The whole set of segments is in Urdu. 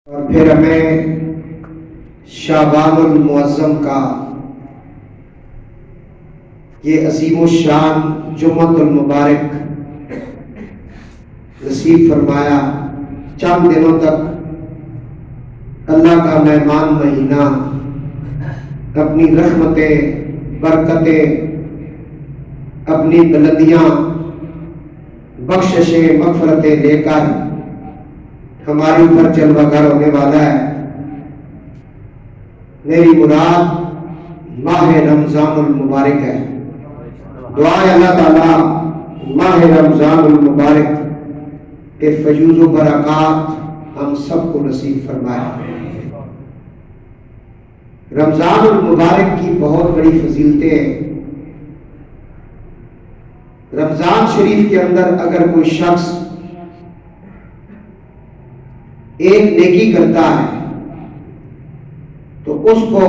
اور پھر ہمیں شعبان المعظم کا یہ عظیم الشان جمعۃ المبارک نصیب فرمایا۔ چند دنوں تک اللہ کا مہمان مہینہ اپنی رحمتیں، برکتیں، اپنی بلندیاں، بخششیں، مغفرتیں لے کر ہمارے اوپر جلوہ گر ہونے والا ہے۔ میری مراد ماہ رمضان المبارک ہے۔ دعا ہے اللہ تعالیٰ ماہ رمضان المبارک کے فیوض و برکات ہم سب کو نصیب فرمائے۔ رمضان المبارک کی بہت بڑی فضیلتیں ہیں۔ رمضان شریف کے اندر اگر کوئی شخص ایک نیکی کرتا ہے تو اس کو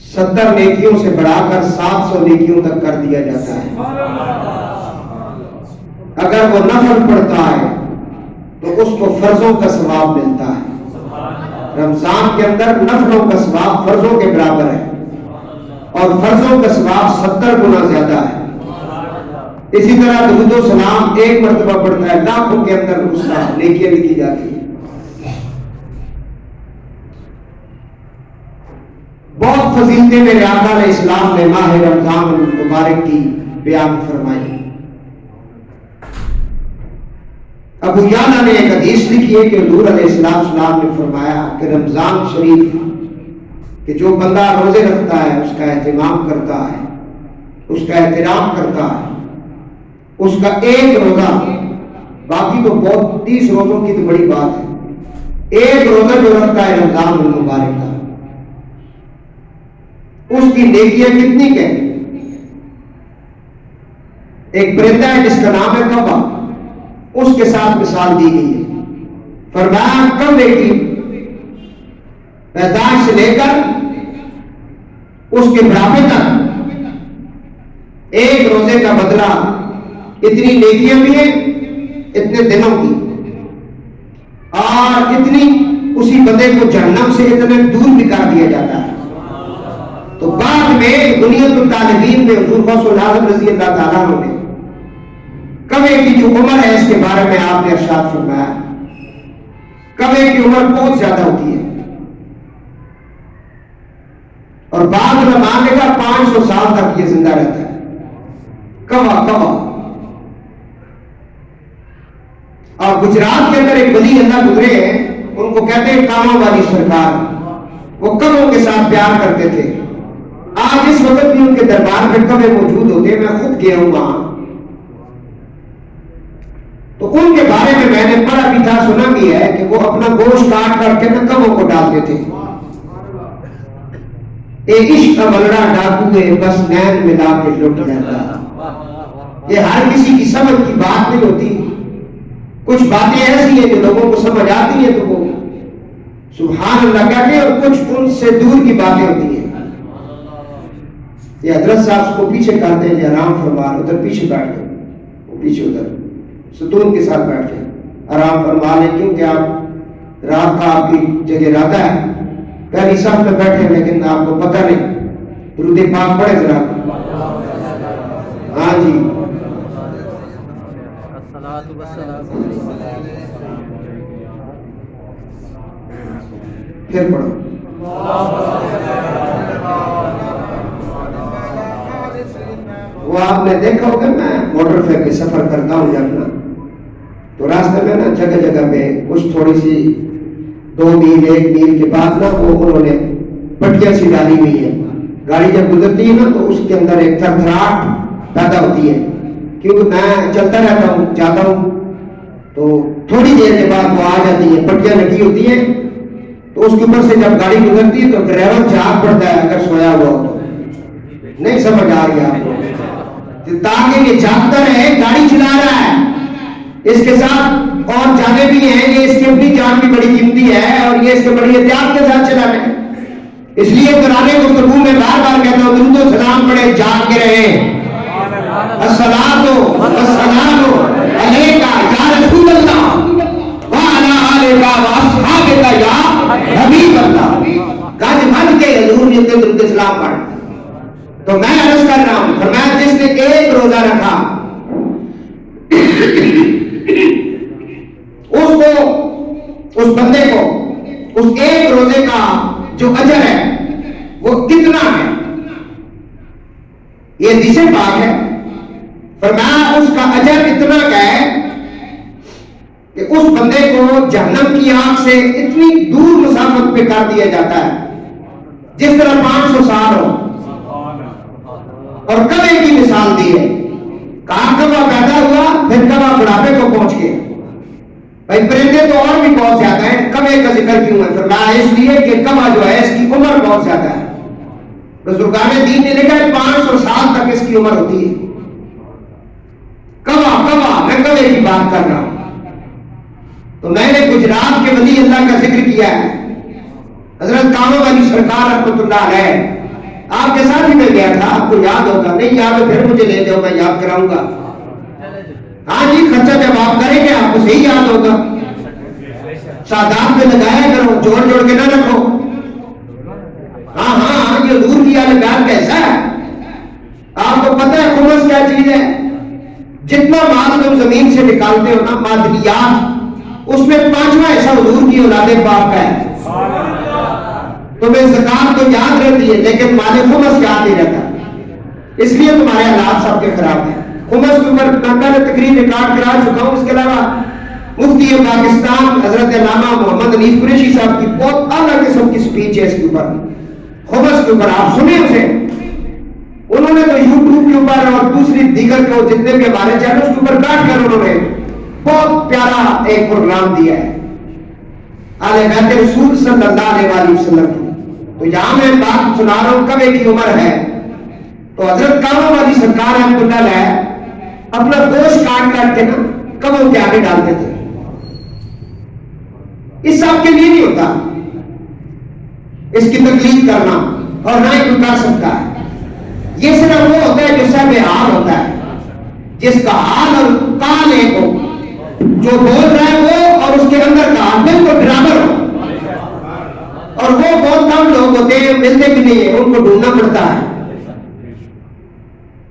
70 نیکیوں سے بڑھا کر 700 نیکیوں تک کر دیا جاتا ہے۔ اگر وہ نفل پڑھتا ہے تو اس کو فرضوں کا ثواب ملتا ہے۔ رمضان کے اندر نفلوں کا ثواب فرضوں کے برابر ہے اور فرضوں کا ثواب 70 گنا زیادہ ہے۔ اسی طرح درود و سلام ایک مرتبہ پڑھتا ہے، لاکھوں کے اندر اس کا نیکیاں لکھی جاتی ہے۔ بہت فضیلتیں میرے آقا علیہ السلام نے ماہ رمضان المبارک کی بیان فرمائی۔ ابو یعلا نے ایک حدیث لکھی ہے کہ حضور علیہ السلام نے فرمایا کہ رمضان شریف کہ جو بندہ روزے رکھتا ہے، اس کا اہتمام کرتا ہے، اس کا احترام کرتا ہے، اس کا ایک روزہ، باقی تو بہت 30 روزوں کی تو بڑی بات ہے، ایک روزہ جو رکھتا ہے رمضان المبارک کا، اس کی نیکیاں کتنی کہ ایک پرندہ ہے جس کا نام ہے کبا، اس کے ساتھ مثال دی گئی ہے۔ فرمایا کبے کی پیدائش سے لے کر اس کے بڑھاپے تک ایک روزے کا بدلہ اتنی نیکیاں بھی ہیں، اتنے دنوں کی، اور اتنی اسی بندے کو جہنم سے اتنے دور بھی کر دیا جاتا ہے۔ تو بعد میں بنیاد الطالبین میں حضور غوث العظم رضی اللہ تعالیٰ عنہ نے کبے کی جو عمر ہے اس کے بارے میں آپ نے ارشاد فرمایا، کبے کی عمر بہت زیادہ ہوتی ہے، اور بعض علماء نے کہا 500 سال تک یہ زندہ رہتا ہے۔ کبا اور گجرات کے اندر ایک ولی اللہ گزرے ہیں، ان کو کہتے ہیں کاموں والی سرکار، وہ کبوں کے ساتھ پیار کرتے تھے۔ آج اس وقت بھی ان کے دربار میں کبے موجود ہوتے ہیں، میں خود گیا ہوں وہاں، تو ان کے بارے میں نے پڑھا بھی تھا، سنا بھی ہے کہ وہ اپنا گوشت کاٹ کر کے کبوں کو ڈالتے تھے۔ ایک عشق کا بلڑا ڈاکو ہے، بس نین ملا کے لٹ جاتا۔ یہ ہر کسی کی سمجھ کی بات نہیں ہوتی، کچھ باتیں ایسی ہیں جو لوگوں کو سمجھ آتی ہیں تو وہ سبحان اللہ کہتے ہیں، اور کچھ ان سے دور کی باتیں ہوتی ہیں۔ یہ حضرت صاحب کو پیچھے کرتے ہیں، آرام فرما، ادھر پیچھے بیٹھ گئے، وہ پیچھے ادھر ستون کے ساتھ بیٹھ کے آرام فرما لیں، کیونکہ آپ رات کا آپ کی جگہ رہتا ہے، پہلی صف میں بیٹھے لیکن آپ کو پتہ نہیں۔ درود پاک پڑھے ذرا۔ ہاں جی، پھر پڑھو۔ وہ آپ نے دیکھا ہوگا، میں موٹر پہ سفر کرتا ہوں جب نا، تو راستے میں نا جگہ جگہ پہ کچھ تھوڑی سی 2 میل 1 میل کے بعد نا وہ انہوں نے پٹیاں سی ڈالی ہوئی ہے، گاڑی جب گزرتی ہے نا تو اس کے اندر ایک تھرتھراہٹ پیدا ہوتی ہے، کیونکہ میں چلتا رہتا ہوں، جاتا ہوں، تو تھوڑی دیر کے بعد وہ آ جاتی ہے، پٹیاں لگی ہوتی ہیں، تو اس کے اوپر سے جب گاڑی گزرتی ہے تو ڈرائیور جاگ پڑتا ہے اگر سویا ہوا ہو تو۔ نہیں سمجھ آ رہی آپ کو؟ تاکہ یہ جاگتا رہے، گاڑی چلا رہا ہے، اس کے ساتھ اور جانے بھی ہیں، یہ اس کی اپنی جان بھی بڑی قیمتی ہے اور یہ اس کے بڑی احتیاط کے ساتھ چلا رہے۔ اس لیے قرآن گفتگو میں بار بار کہتا ہوں درود و سلام پڑھے، جاگ کے رہے۔ الصلاۃ والسلام علیکہ یا رسول اللہ وعلی آلکہ کلام پڑھ. تو میں عرض کر رہا ہوں، فرمایا جس نے ایک روزہ رکھا اس بندے کو اس ایک روزے کا جو اجر ہے وہ کتنا ہے؟ یہ حدیث پاک ہے. فرمایا اس کا اجر اتنا کا ہے کہ اس بندے کو جہنم کی آگ سے اتنی دور مسافت پہ کر دیا جاتا ہے جس طرح 500 سال ہو. اور کوے کی مثال دی ہے، کہا کوا پیدا ہوا پھر کوا بڑھاپے کو پہنچ گیا. بھائی پرندے تو اور بھی بہت زیادہ ہیں، کوے کا ذکر کیوں ہے؟ فرمایا اس لیے کہ کوا جو ہے اس کی عمر بہت زیادہ ہے. بزرگان دین نے لکھا ہے 500 سال تک اس کی عمر ہوتی ہے. کوا میں کوے کی بات کر رہا ہوں. تو میں نے گجرات کے ولی اللہ کا ذکر کیا ہے، حضرت کامو علی سرکار رحمۃ اللہ علیہ. آپ کے ساتھ ہی میں گیا تھا، آپ کو یاد ہوگا، نہیں یاد ہے پھر مجھے لے جاؤ، میں یاد کراؤں گا. ہاں جی، خرچہ جب آپ کریں گے آپ کو صحیح یاد ہوگا. سادات میں لگایا کرو، جوڑ کے نہ رکھو. ہاں یہ حضور کی الگار کیسا ہے؟ آپ کو پتہ ہے خمس کیا چیز ہے؟ جتنا مال تم زمین سے نکالتے ہو نا معدنیات، اس میں 5واں حصہ حضور کی اولاد پاک کا ہے. تمہیں زکات تو یاد رہتی ہے لیکن مال خمس یاد نہیں رہتا، اس لیے تمہارے حالات سب کے خراب ہیں. خمس کے اوپر میں نے تقریر ریکارڈ کرا چکا ہوں. اس کے علاوہ مفتی پاکستان حضرت علامہ محمد حنیف قریشی صاحب کی بہت اعلیٰ قسم کی سپیچ ہے اس کے اوپر، خمس کے اوپر. آپ سنیں اسے. انہوں نے تو یوٹیوب کے اوپر اور دوسری دیگر کو جتنے بھی ہمارے چینل کے اوپر بیٹھ کر انہوں نے بہت پیارا ایک پروگرام دیا ہے آلِ بیت رسول صلی اللہ علیہ وسلم کی. تو یہاں میں بات سنا رہا ہوں، کوے کی عمر ہے. تو حضرت کامو علی سرکار رحمۃ اللہ علیہ اپنا گوشت کاٹ کے نا کووں کے آگے ڈالتے تھے. اس سب کے لیے نہیں ہوتا اس کی تکلیف کرنا، اور نہ ہی کوئی کر سکتا ہے. یہ صرف وہ ہوتا ہے جو صاحب حال ہوتا ہے، جس کا حال اور کال ایک ہو، جو بول رہا ہے وہ اور اس کے اندر کا حال بالکل برابر ہو. اور وہ بہت کم لوگ ہوتے ہیں، ملتے بھی نہیں ہیں، ان کو ڈھونڈنا پڑتا ہے.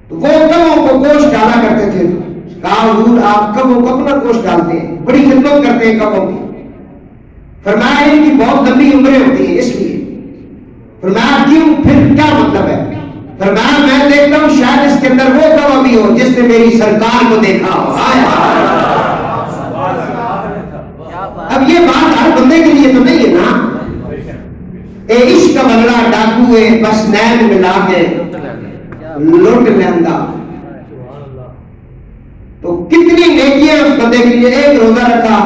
تو وہ کووں کو گوشت ڈالا کرتے تھے. کہا حضور آپ کووں کو اپنا گوشت ڈالتے ہیں، بڑی خدمت کرتے ہیں کووں کی. فرمایا ان کی بہت لمبی عمریں ہوتی ہیں اس لیے. فرمایا کیوں؟ پھر کیا مطلب ہے؟ فرمایا میں دیکھتا ہوں شاید اس کے اندر وہ کوا بھی ہو جس نے میری سرکار کو دیکھا ہو. اب یہ بات ہر بندے کے لیے تو نہیں ہے نا. اے عشق بنگلہ ڈاکو ہے بس نین ملا کے لوٹ لیندہ. تو کتنی نیکیاں اس بندے کے لیے. ایک روزہ رکھا،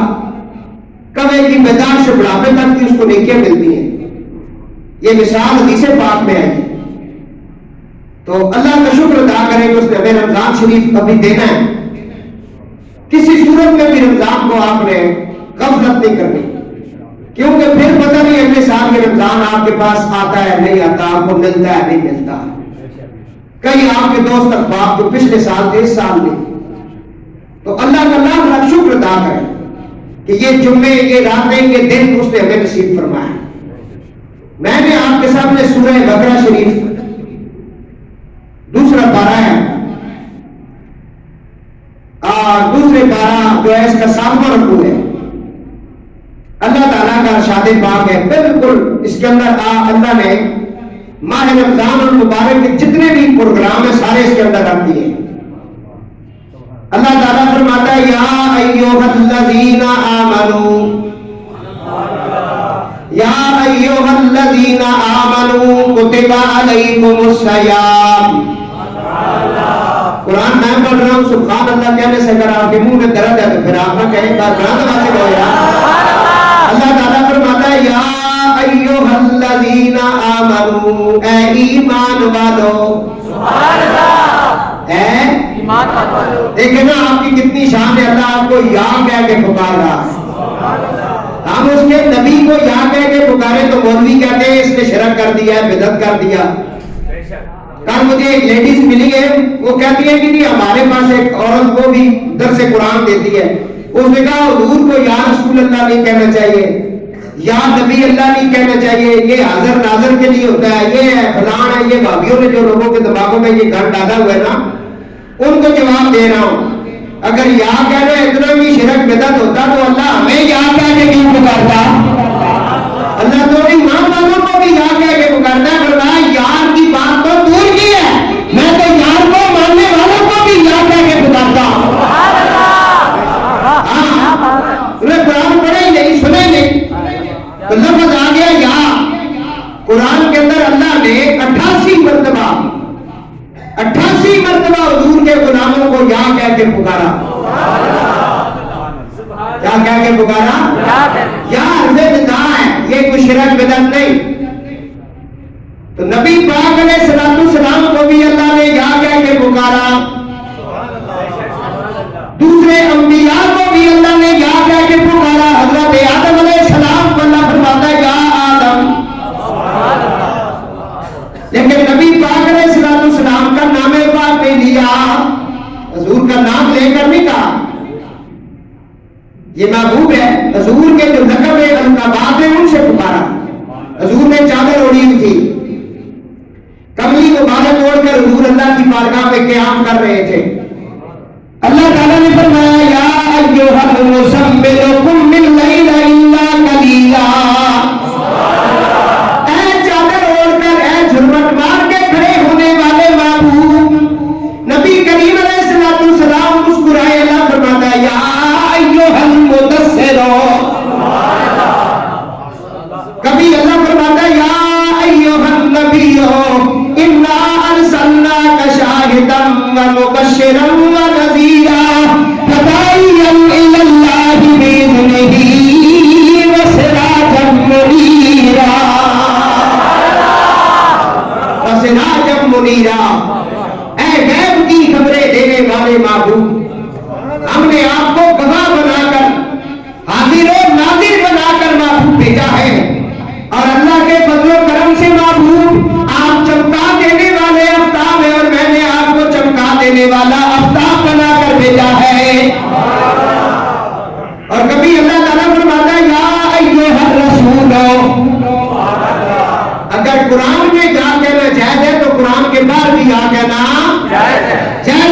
کوے کی پیدائش سے بڑھاپے تک کی اس کو نیکیاں ملتی ہیں. یہ مثال حدیث پاک میں ہے. تو اللہ کا شکر ادا کریں کہ اس نے ہمیں رمضان شریف ابھی دینا ہے. کسی صورت میں بھی رمضان کو آپ نے غفلت نہیں کرنی، کیونکہ پھر پتہ نہیں اگلے سال کے رمضان آپ کے پاس آتا ہے نہیں آتا، آپ کو ملتا ہے نہیں ملتا. کئی آپ کے دوست احباب جو پچھلے سال تھے اس سال نہیں. تو اللہ کا لاکھ شکر ادا کریں کہ یہ جمعے، یہ راتیں، یہ دن اس نے ہمیں نصیب فرمایا. میں نے آپ کے سامنے سورہ بقرہ شریف دوسرا پارہ ہے اور دوسرے پارہ جو ہے اس کا 7واں رکوع ہے. اللہ تعالیٰ کا ارشاد پاک ہے، بالکل اس کے اندر اللہ نے ماہ رمضان المبارک کے جتنے بھی پروگرام ہیں سارے اس کے اندر رکھ دیے. اللہ تعالیٰ فرماتا ہے یا ایھا الذین آمنوا، یا ایھا الذین آمنوا کتب علیکم الصیام. قرآن میں پڑھ رہا ہوں، سبحان اللہ کہنے سے اگر آپ کے منہ میں درد ہے تو پھر آپ نہ کہیں بار بڑا دبا سے کہو یار. اللہ تعالیٰ فرماتا ہے یا ایھا الذین آمنوا، اے ایمان والو. سبحان اللہ، اے ایمان والو. دیکھیں نا آپ کی کتنی شان ہے. اللہ آپ کو یا کہہ کے پکار رہا ہے. ہم اس کے نبی کو یا کہہ کے پکارے تو مولوی کہتے ہیں اس نے شرک کر دیا ہے، بدعت کر دیا. کل مجھے ایک لیڈیز ملی ہے، وہ کہتی ہے کہ جی ہمارے پاس ایک عورت کو بھی درس قرآن دیتی ہے. اس نے کہا حضور کو یا رسول اللہ نہیں کہنا چاہیے، یا نبی اللہ نہیں کہنا چاہیے، یہ حاضر ناظر کے لیے ہوتا ہے، یہ ہے فلان ہے، یہ بھابھیوں نے جو لوگوں کے دماغوں میں یہ گھر ڈالا ہوا ہے نا، ان کو جواب دے رہا ہوں۔ اگر یا کہنا اتنا بھی شرک بدعت ہوتا تو اللہ ہمیں یا کہہ کے کیوں پکارتا؟ اللہ تو ایمان والوں کو بھی یا کہہ کے پکارتا ہے، فرمایا یار کی بات تو دور کی ہے، میں تو یار کو ماننے والوں کو بھی یا کہہ کے پکارتا ہوں۔ انہیں قرآن پڑھے ہی نہیں، سنے ہی نہیں، تو لفظ آ گیا یا۔ قرآن کے اندر اللہ نے 88 مرتبہ حضور کے غلاموں کو یا کہہ کے پکارا۔ کیا کہہ کے پکارا؟ یا حرف ندا ہے، یہ کوئی شرک بدعت نہیں۔ تو نبی پاک علیہ الصلوۃ والسلام کو بھی اللہ نے یا کہہ کے پکارا، دوسرے انبیاء کو بھی اللہ نے یا کہہ کے پکارا۔ حضرت آدم علیہ السلام کو اللہ فرماتا ہے یا آدم، لیکن نبی پاک علیہ الصلوۃ والسلام کا نام پاک نہیں لیا، حضور کا نام لے کر نہیں کہا، یہ محبوب ہے۔ حضور کے جو لقب ہے القابات ہیں ان سے پکارا۔ حضور نے چادر اوڑھی ہوئی تھی، کملی مبارک اوڑھ کر حضور اللہ کی بارگاہ میں قیام کر رہے تھے۔ اللہ تعالیٰ نے فرمایا یا ایھا المزمل قم اللیل الا قلیلا، اے چادر اوڑھ کر، اے جھرمٹ مار کے کھڑے ہونے والے محبوب نبی کریم علیہ الصلوۃ والسلام مسکرائے، اللہ فرماتا ہے یا ایھا المدثر، کبھی اللہ فرماتا ہے یا ایھا النبی انا ارسلناک شاہدا ومبشرا ونذیرا وداعیا الی اللہ باذنہ وسراجا منیرا، وسراجا منیرا، اے غیب کی خبریں دینے والے محبوب، ہم نے آپ کو گواہ بنا کر، حاضر و ناظر بنا کر محبوب بھیجا ہے، اور اللہ کے فضل و کرم سے محبوب آپ چمکا دینے والے آفتاب ہیں، اور میں نے آپ کو چمکا دینے والا آفتاب بنا کر بھیجا ہے۔ اور کبھی اللہ تعالیٰ فرماتا ہے یا ایھا الرسول، اگر قرآن میں جا کہنا جائز ہے تو قرآن کے بعد بھی یا کہنا جائز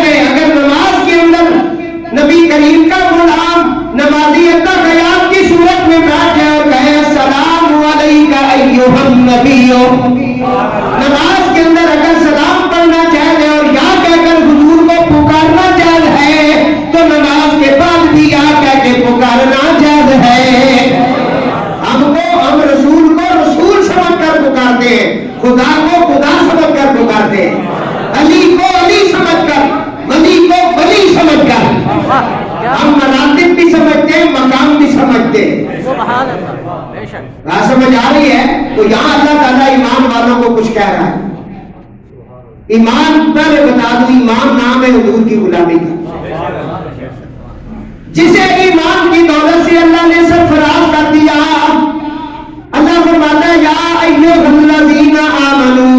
ہے۔ اگر نماز کے اندر نبی کریم کا غلام نمازی اللہ قیام کی صورت میں بیٹھ جائے اور کہے السلام علیک ایھا النبی، نماز کے اندر اگر سلام پڑھنا جائز ہے اور یا کہہ کر حضور کو پکارنا جائز ہے تو نماز کے بعد بھی یا کہہ کے پکارنا جائز ہے۔ ہم رسول کو رسول سمجھ کر پکارتے ہیں، خدا کو خدا سمجھ کر پکارتے ہیں، علی کو علی سمجھ کر، ولی کو ولی سمجھ کر، ہم مراتب بھی سمجھتے ہیں، مقام بھی سمجھتے ہیں۔ سبحان اللہ، بے شک۔ بات سمجھ آ رہی ہے؟ تو یہاں اللہ تعالیٰ ایمان والوں کو کچھ کہہ رہا ہے۔ ایمان پہلے بتا دوں، ایمان نام ہے حضور کی غلامی کا، جسے ایمان کی دولت سے اللہ نے سرفراز کر دیا۔ اللہ فرماتا ہے یا ایھا الذین آمنوا،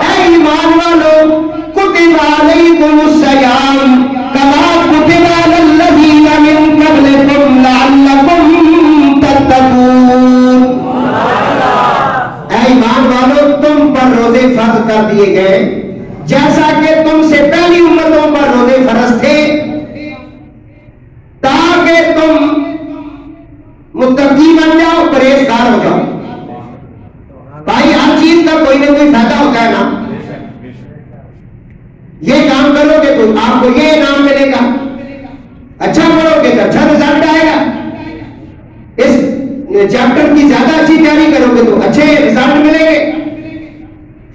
اے ایمان والو، کتب علیکم الصیام کما کتب علی الذین من قبلکم لعلکم تتقون، اے ایمان والو تم پر روزے فرض کر دیے گئے جیسا کہ تم سے پہلی امتوں پر روزے فرض تھے، تاکہ تم متقی بن جاؤ، پرہیزگار ہو جاؤ۔ بھائی ہر چیز کا کوئی نہ کوئی فائدہ ہوتا ہے نا، یہ کام کرو گے تو آپ کو یہ انعام ملے گا، اچھا پڑھو گے تو اچھا رزلٹ آئے گا، اس چیپٹر کی زیادہ اچھی تیاری کرو گے تو اچھے رزلٹ ملیں گے۔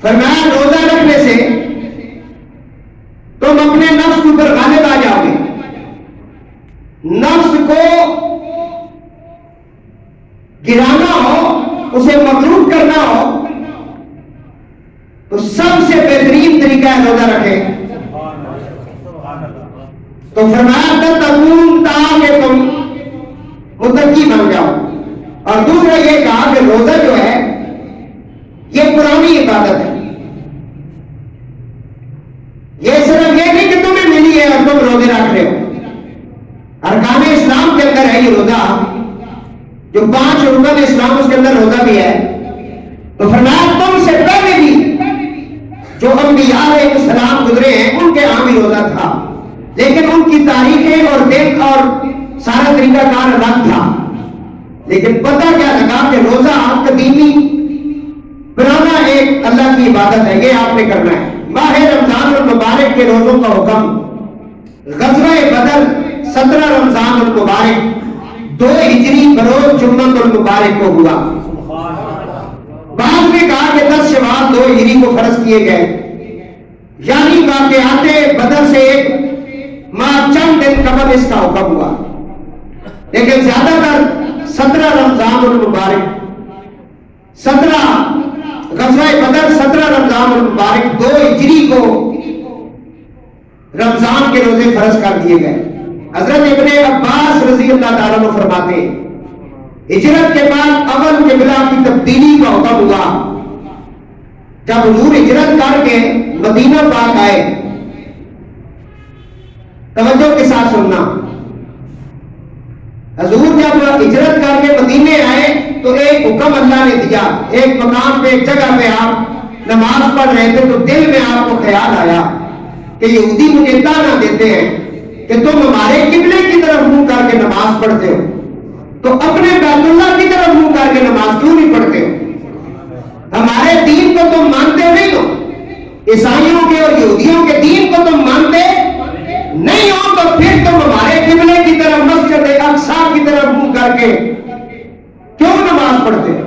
فرمایا روزہ رکھنے سے تم اپنے نفس کے اوپر غالب آ جاؤ گے، نفس کو گرانا ہو، اسے مغلوب کرنا ہو تو سب سے بہترین طریقہ ہے روزہ رکھیں۔ تو فرمایا تتقون، تاکہ تم متقی بن جاؤ۔ اور دوسرا یہ کہا کہ روزہ جو ہے یہ پرانی عبادت ہے، یہ صرف یہ نہیں کہ تمہیں ملی ہے اور تم روزے رکھ رہے ہو، ارکان اسلام کے اندر ہے یہ روزہ، جو 5 رکن اسلام اس کے اندر روزہ بھی ہے. تو فرمایا تم سے پہلے بھی جو انبیاء علیہ السلام گزرے ہیں ان کے ہاں بھی روزہ تھا، لیکن ان کی تاریخیں اور دن اور سارا طریقہ کار الگ تھا. لیکن پتہ کیا لگا کہ روزہ قدیمی پرانا ایک اللہ کی عبادت ہے، یہ آپ نے کرنا ہے. ماہ رمضان المبارک کے روزوں کا حکم غزوہ بدر 17 رمضان المبارک 2 ہجری بروز جمعہ المبارک کو ہوا. بعض نے کہا کہ 10 شوال 2 ہجری کو فرض کیے گئے، یعنی واقعات بدر سے ایک ماہ چند دن قبل اس کا حکم ہوا. لیکن زیادہ تر 17 رمضان المبارک 17 غزوہ بدر 17 رمضان المبارک 2 ہجری کو رمضان کے روزے فرض کر دیے گئے. حضرت ابن عباس رضی اللہ تعالیٰ عنہ فرماتے ہیں ہجرت کے بعد اول قبلہ کی تبدیلی کا حکم ہوا جب حضور ہجرت کر کے مدینہ پاک آئے. توجہ کے ساتھ سننا، حضور جب ہجرت کر کے مدینے آئے تو ایک حکم اللہ نے دیا. ایک مقام پہ ایک جگہ پہ آپ نماز پڑھ رہے تھے تو دل میں آپ کو خیال آیا کہ یہودی مجھے تانا دیتے ہیں کہ تم ہمارے قبلے کی طرف منہ کر کے نماز پڑھتے ہو، تو اپنے بیت اللہ کی طرف منہ کر کے نماز کیوں نہیں پڑھتے ہو؟ ہمارے دین کو تم مانتے نہیں ہو، عیسائیوں کے اور یہودیوں کے دین کو تم مانتے نہیں ہو، تو پھر تم ہمارے قبلے کی طرف مسجد اقصی کی طرف منہ کر کے کیوں نماز پڑھتے ہو؟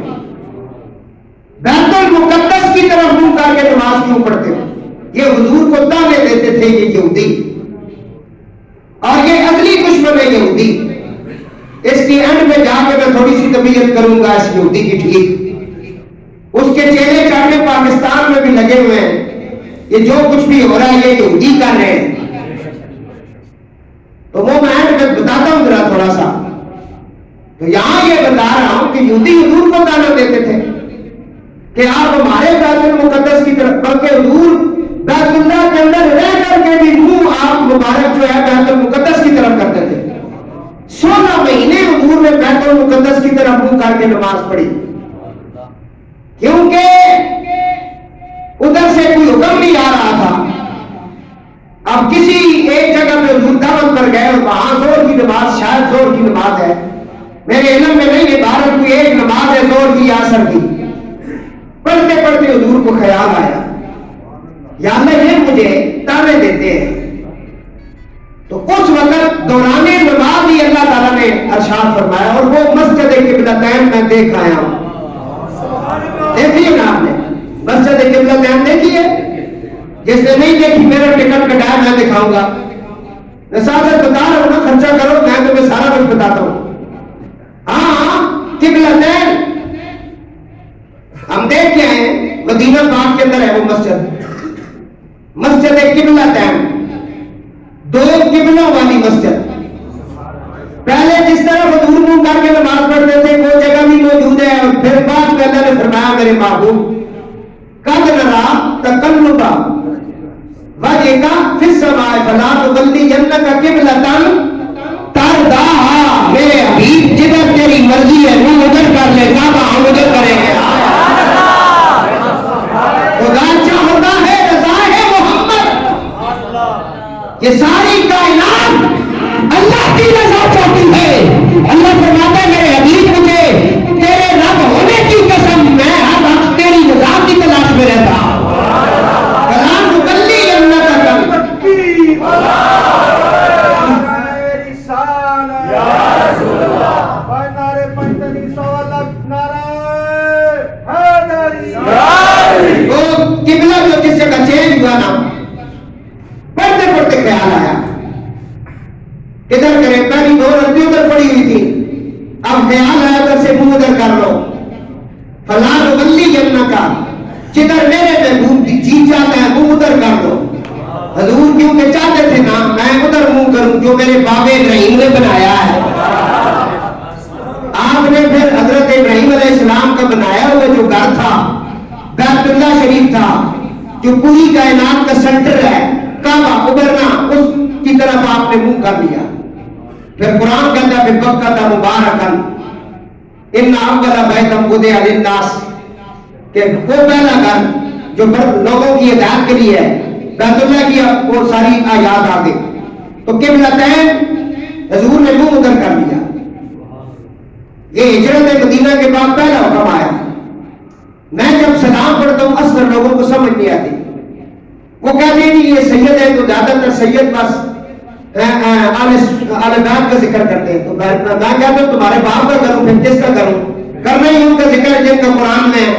بیت المقدس کی طرف منہ کر کے نماز کیوں پڑھتے ہو؟ یہ حضور کو تانے دیتے تھے یہ یہودی، اور یہ اصلی دشمن ہے یہودی. اس کی اینڈ میں جا کے میں تھوڑی سی طبیعت کروں گا اس یہودی کی ٹھیک. اس کے چہرے چاٹے پاکستان میں بھی لگے ہوئے ہیں، یہ جو کچھ بھی ہو رہا ہے یہ یہودی کر رہے ہیں. تو وہ میں اینڈ میں بتاتا ہوں ذرا تھوڑا سا. تو یہاں یہ بتا رہا ہوں کہ یہودی حضور کو تانا دیتے تھے کہ آپ ہمارے بیت المقدس کی طرف، بلکہ حضور بیت اللہ کے اندر رہ کر کے بھی منہ آپ مبارک جو ہے بیت المقدس کی طرف کرتے تھے. 16 مہینے حضور نے بیت المقدس کی طرف منہ کر کے نماز پڑھی، کیونکہ ادھر سے کوئی حکم نہیں آ رہا تھا. اب کسی ایک جگہ پہ حضور دعوت پر گئے اور وہاں زور کی نماز، شاید زور کی نماز ہے، میرے علم میں نہیں ہے، بھارت کوئی ایک نماز ہے زور کی یا عصر کی. پڑھتے پڑھتے حضور کو خیال آیا یا اللہ یہ مجھے تانے دیتے ہیں. تو اس وقت دوران نماز ہی اللہ تعالیٰ نے ارشاد فرمایا، اور وہ مسجد قبلتین میں دیکھ آیا ہوں. دیکھیے نا آپ نے مسجد قبلتین دیکھی ہے؟ جس نے نہیں دیکھی میرا ٹکٹ کٹایا میں دکھاؤں گا. نصاصت بتا رہا ہوں نا، خرچہ کرو، میں تمہیں سارا کچھ بتاتا ہوں. ہاں قبلتین ہم دیکھ کے آئے، مدینہ پاک کے اندر ہے وہ مسجد قبلتین، 2 قبلوں والی مسجد. پہلے جس طرح حضور منہ کر کے نماز پڑھتے تھے وہ جگہ بھی موجود ہے، اور پھر بعد میں اللہ نے فرمایا میرے محبوب قد نرا تقلب وجهک فی السماء فلا تولینک قبلۃ ترضاها. میرے حبیب جدھر تیری مرضی ہے منہ ادھر کر لے، کعبہ ہم ادھر کریں گے. خدا چاہتا ہے، رضا ہے محمد. یہ ساری کائنات اللہ کی رضا چاہتی ہے. اللہ فرماتا ہے میرے حبیب مجھے تیرے رب ہونے کی قسم میں ہر وقت تیری رضا کی تلاش میں رہتا ہوں. کلام مکلی جنت قبلہ جو جس جگہ چینج ہوا نا، پڑھتے پڑھتے خیال آیا ادھر کرے. پہلی 2 رکعتیں ادھر پڑی ہوئی تھی، اب خیال آیا ادھر سے منہ ادھر کر لو. فلاں ولی جنت کا جدھر میرے محبوب جی چاہتا ہے منہ ادھر کر دو. حضور کیونکہ چاہتے تھے نا میں ادھر منہ کروں جو میرے باب ابراہیم نے بنایا ہے. آپ نے پھر حضرت ابراہیم علیہ السلام کا بنایا ہوا جو گھر تھا بیت اللہ شریف تھا، جو پوری کائنات کا سینٹر ہے، کعبہ ابھرنا، اس کی طرف آپ نے منہ کر لیا. پھر قرآن کہتا ہے بکہ مبارکن ان اول بیت وضع للناس کہ وہ پہلا گھر جو لوگوں کی ہدایت کے لیے ہے، بیت اللہ کی وہ ساری آیات آ گئی. تو قبلتین حضور نے منہ ادھر کر دیا. یہ ہجرت مدینہ کے بعد پہلا حکم آیا. میں جب سلام پڑھتا ہوں اصل لوگوں کو سمجھ نہیں آتی. وہ کہتے ہیں کہ یہ سید ہے تو زیادہ تر سید بس آل بیت کا ذکر کرتے ہیں. تو میں کہتا ہوں تمہارے باپ کا کروں پھر کس کا کروں؟ کرنا ہی ان کا ذکر ہے جن کا قرآن میں ہے.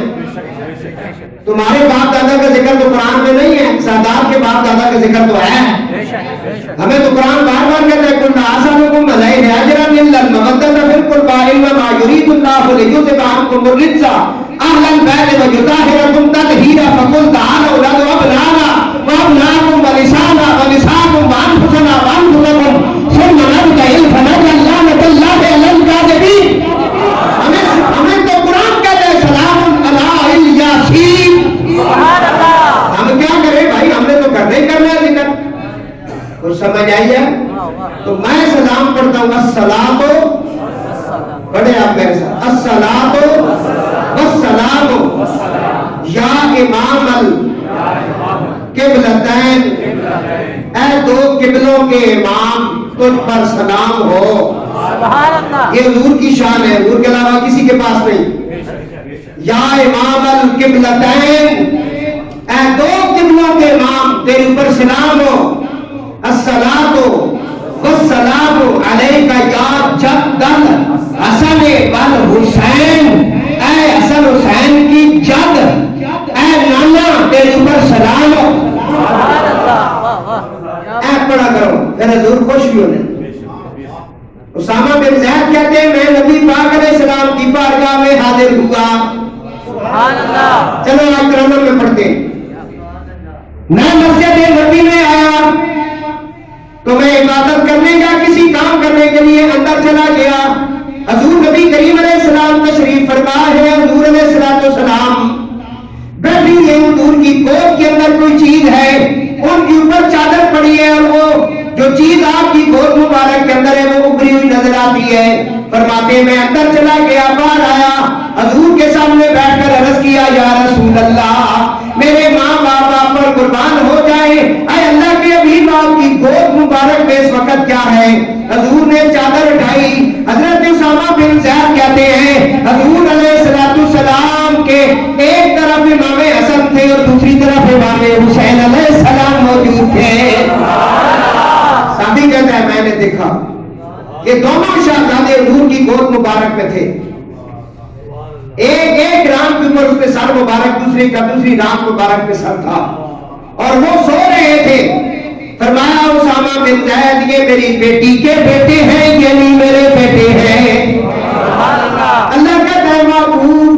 تمہارے باپ دادا کا ذکر تو قرآن میں نہیں ہے، سادات کے باپ دادا کا ذکر تو ہے. ہمیں تو قرآن بار بار کہتا ہے کل آسانکم علیہ اجرا الا المودۃ فی القربى انما یرید اللہ لیذهب عنکم الرجس اہل البیت ویطہرکم تطہیرا فقل تعالوا ندعو ابناءنا وابناءکم ونساءنا ونساءکم وانفسنا وانفسکم ثم نبتہل فنجعل لعنۃ اللہ علی الکاذبین. ہمیں تو قرآن کہتا ہے سلام علی الیاسین. ہم کیا کریں بھائی، ہم نے تو کرنا ہی کرنا ہے ذکر. کچھ سمجھ آئی ہے؟ تو میں سلام پڑھتا ہوں السلام، پڑھے آپ میرے ساتھ السلام والسلام یا امام القبلتین، اے دو قبلوں کے امام تجھ پر سلام ہو. یہ حضور کی شان ہے، حضور کے علاوہ کسی کے پاس نہیں. یا امام القبلتین، اے دو قبلوں کے امام تیرے اوپر سلام ہو. الصلاۃ والسلام علیک یا جد الحسن والحسین، اے حسن حسین کی جد، اے نانا تیرے اوپر سلام ہو. اے پڑھا کرو پھر حضور خوش بھی ہونے. اسامہ بن زید کہتے ہیں میں نبی پاک علیہ السلام کی بارگاہ میں حاضر ہوا. چلو آپ ترنم میں پڑھتے ہیں. میں مسجد نبی میں آیا تو میں عبادت کرنے کا کسی کام کرنے کے لیے اندر چلا گیا. حضور نبی کریم علیہ السلام تشریف فرما ہے. حضور علیہ السلام بیٹھی ہے، حضور کی گود کے اندر کوئی چیز ہے، ان کے اوپر چادر پڑی ہے، اور وہ جو چیز آپ کی گود مبارک کے اندر ہے وہ ابری ہوئی نظر آتی ہے. فرماتے میں اندر چلا گیا، باہر آیا، حضور کے سامنے بیٹھ کر عرض کیا یا رسول اللہ میرے ماں باپ آپ پر قربان ہو جائے، اے اللہ کے ابھی باپ کی گود مبارک میں اس وقت کیا ہے؟ حضور نے چادر اٹھائی. حضرت اسامہ بن زید کہتے ہیں حضور علیہ السلام کے ایک طرف امام حسن تھے اور دوسری طرف امام حسین علیہ السلام موجود تھے. صحابی کہتا ہے میں نے دیکھا یہ دونوں شہزادے حضور کی گود مبارک میں تھے. ایک رام کے اوپر اس پہ سر مبارک، دوسری کا دوسری رام مبارک پہ سر تھا، اور وہ سو رہے تھے. فرمایا اسامہ بن زید یہ میری بیٹی کے بیٹے ہیں، یہ نہیں میرے بیٹے ہیں. اللہ کہتا ہے محبوب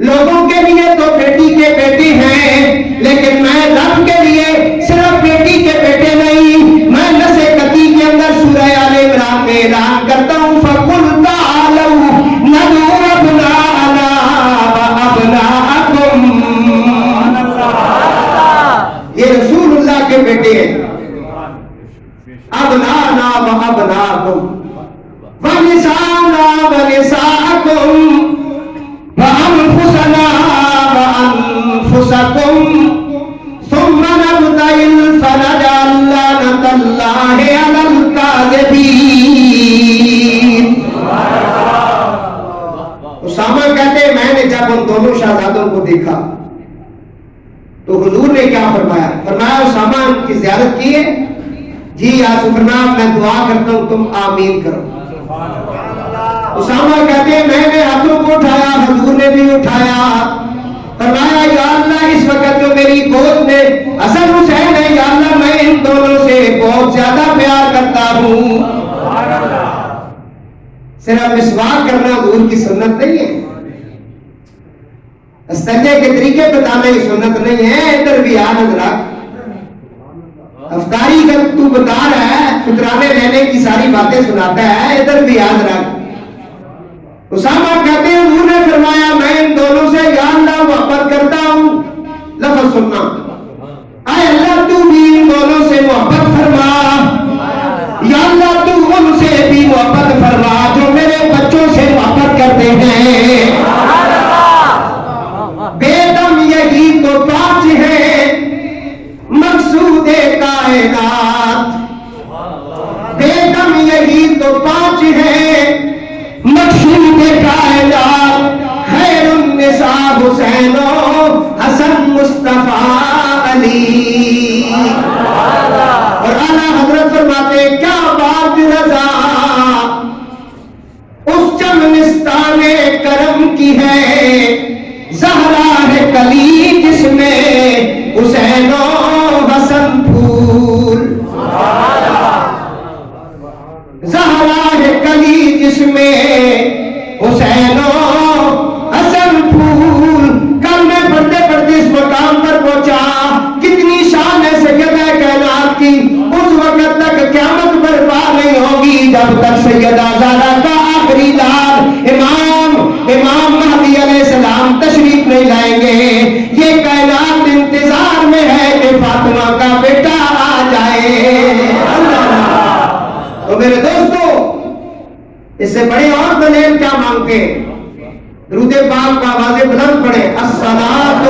لوگوں کے لیے تو بیٹی کے بیٹے ہیں، لیکن میں رب کے لیے صرف بیٹی کے بیٹے نہیں. میں نسے قطعی کے اندر سورہ آل عمران میں اعلان کرتا ہوں فَقُلْ تَعَالَوْا نَدْعُو أَبْنَاءَنَا وَأَبْنَاءَكُمْ. یہ رسول اللہ کے بیٹے ہیں. ابنانا وابناکم ونسانا ونساءکم وانفسنا وانفسکم ثم نبتہل فنجعل لعنۃ اللہ علی الکاذبین. اسامہ کہتے میں نے جب ان دونوں شہزادوں کو دیکھا تو حضور نے کیا فرمایا؟ فرمایا اسامہ ان کی زیارت کی ہے؟ جی آج فرمایا میں دعا کرتا ہوں تم آمین کرو. اسامہ کہتے ہیں میں نے ہاتھوں کو اٹھایا، حضور نے بھی اٹھایا. فرمایا یا اللہ اس وقت جو میری گود میں حسن حسین ہے، یا اللہ میں ان دونوں سے بہت زیادہ پیار کرتا ہوں. صرف مسواک کرنا حضور کی سنت نہیں ہے، استنجے کے طریقے بتانا ہی سنت نہیں ہے. ادھر بھی یاد رکھ، افطاری کا تو بتا رہا ہے، شکرانے لینے کی ساری باتیں سناتا ہے، ادھر بھی یاد رکھ. اسامہ کہتے ہیں حضور نے فرمایا میں ان دونوں سے یا اللہ محبت کرتا ہوں. لفظ سننا، اے اللہ تو بھی ان دونوں سے محبت فرما، یا اللہ تو ان سے بھی محبت فرما جو میرے بچوں سے محبت کرتے ہیں. رشید کائنات خیر النساء حسین و حسن مصطفیٰ علی. اور اعلیٰ حضرت فرماتے ہیں کیا بات رضا اس چمنستان کرم کی ہے، زہرا ہے کلی جس میں حسین و حسن پھول. زہرا ہے کلی جس میں حسین و حسن پھول. کل میں پڑھتے پڑھتے اس مقام پر پہنچا، کتنی شان ہے سیدہ کائنات کی. اس وقت تک قیامت برپا نہیں ہوگی جب تک سیدہ زہرا کا آخری لال امام مہدی علیہ السلام تشریف نہیں لائیں گے. یہ کائنات انتظار میں ہے کہ فاطمہ کا بیٹا آ جائے. تو میرے دوستو، اس سے بڑے اور دلیل کیا مانگتے ہیں؟ درود پاک کا آوازیں بلند پڑے. الصلاۃ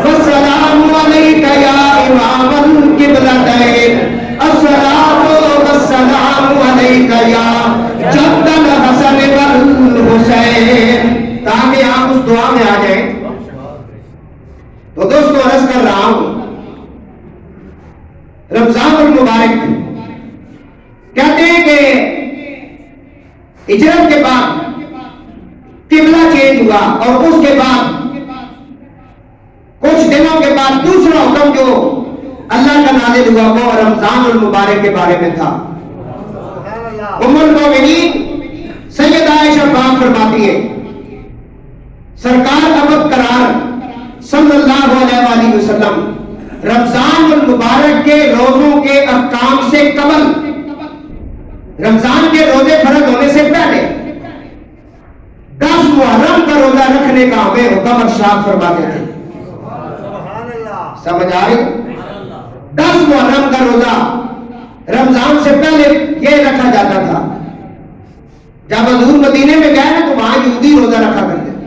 والسلام علیک یا امام القبلتین، الصلاۃ والسلام علیک یا جد الحسن والحسین. تاکہ آپ اس دعا میں آ جائیں. تو دوستو عرض کر رہا ہوں، رمضان المبارک کہتے ہیں کہ ہجرت کے بعد قبلہ چینج ہوا، اور اس کے بعد کچھ دنوں کے بعد دوسرا حکم جو اللہ کا نازل ہوا وہ رمضان المبارک کے بارے میں تھا. ام المومنین سیدہ عائشہ پاک فرماتی ہے، سرکار ابد قرار صلی اللہ علیہ وآلہ وسلم رمضان المبارک کے روزوں کے احکام سے قبل، رمضان کے روزے فرض ہونے سے پہلے 10 محرم کا روزہ رکھنے کا ہمیں حکم ارشاد فرماتے تھے. سمجھ آئی؟ 10 محرم کا روزہ رمضان سے پہلے یہ رکھا جاتا تھا. جب حضور مدینے میں گئے تو وہاں یہودی روزہ رکھا کرتے تھے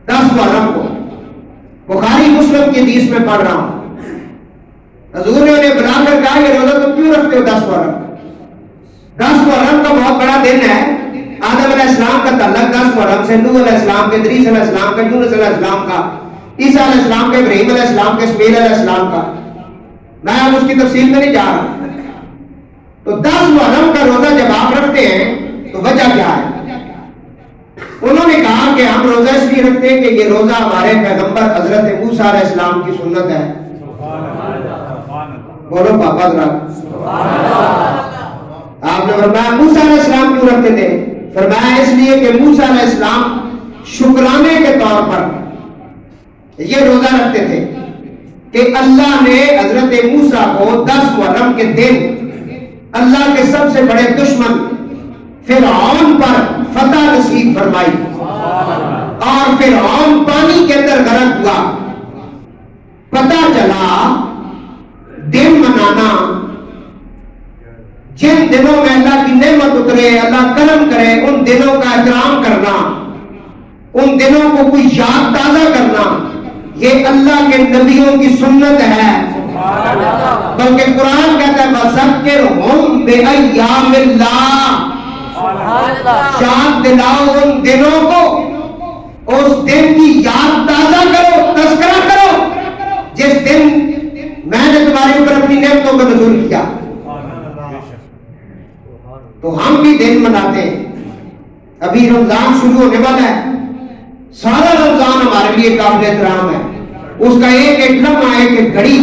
10 محرم کو. بخاری مسلم کی حدیث میں پڑھ رہا ہوں، حضور نے انہیں بلا کر کہا یہ روزہ تم کیوں رکھتے ہو 10 محرم؟ 10 محرم کا بہت بڑا دن ہے. آدم علیہ السلام کا تعلق 10 محرم سے، نوح علیہ السلام کے، ادریس علیہ السلام کا، یونس علیہ السلام کا، عیسیٰ علیہ السلام کے، ابراہیم علیہ السلام کے، اسماعیل علیہ السلام کا. میں اب اس کی تفصیل میں نہیں جا رہا. تو 10 محرم کا روزہ جب آپ رکھتے ہیں تو وجہ کیا ہے؟ انہوں نے کہا کہ ہم روزہ اس لیے رکھتے ہیں کہ یہ روزہ ہمارے پیغمبر حضرت موسیٰ علیہ السلام کی سنت ہے. بولو پاپا ذرا. آپ نے فرمایا موسیٰ علیہ السلام کیوں رکھتے تھے؟ فرمایا اس لیے کہ موسیٰ علیہ السلام شکرانے کے طور پر یہ روزہ رکھتے تھے کہ اللہ نے حضرت موسیٰ کو 10 محرم کے دن اللہ کے سب سے بڑے دشمن فرعون پر فتح نصیب فرمائی، اور فرعون پانی کے اندر غرق ہوا. پتہ چلا دن منانا، جن دنوں میں اللہ کی نعمت اترے، اللہ کرم کرے، ان دنوں کا احترام کرنا، ان دنوں کو کوئی یاد تازہ کرنا، یہ اللہ کے نبیوں کی سنت ہے. بلکہ قرآن کہتا ہے وَذَكِّرْهُمْ بِأَيَّامِ اللَّهِ، یاد دلاؤ ان دنوں کو، اس دن کی یاد تازہ کرو، تذکرہ کرو جس دن میں نے تمہارے اوپر اپنی نعمتوں کا نزول کیا. تو ہم بھی دن مناتے ہیں. ابھی رمضان شروع ہونے والا ہے، سارا رمضان ہمارے لیے قابل احترام ہے، اس کا ایک ایک لمحہ، ایک ایک گھڑی.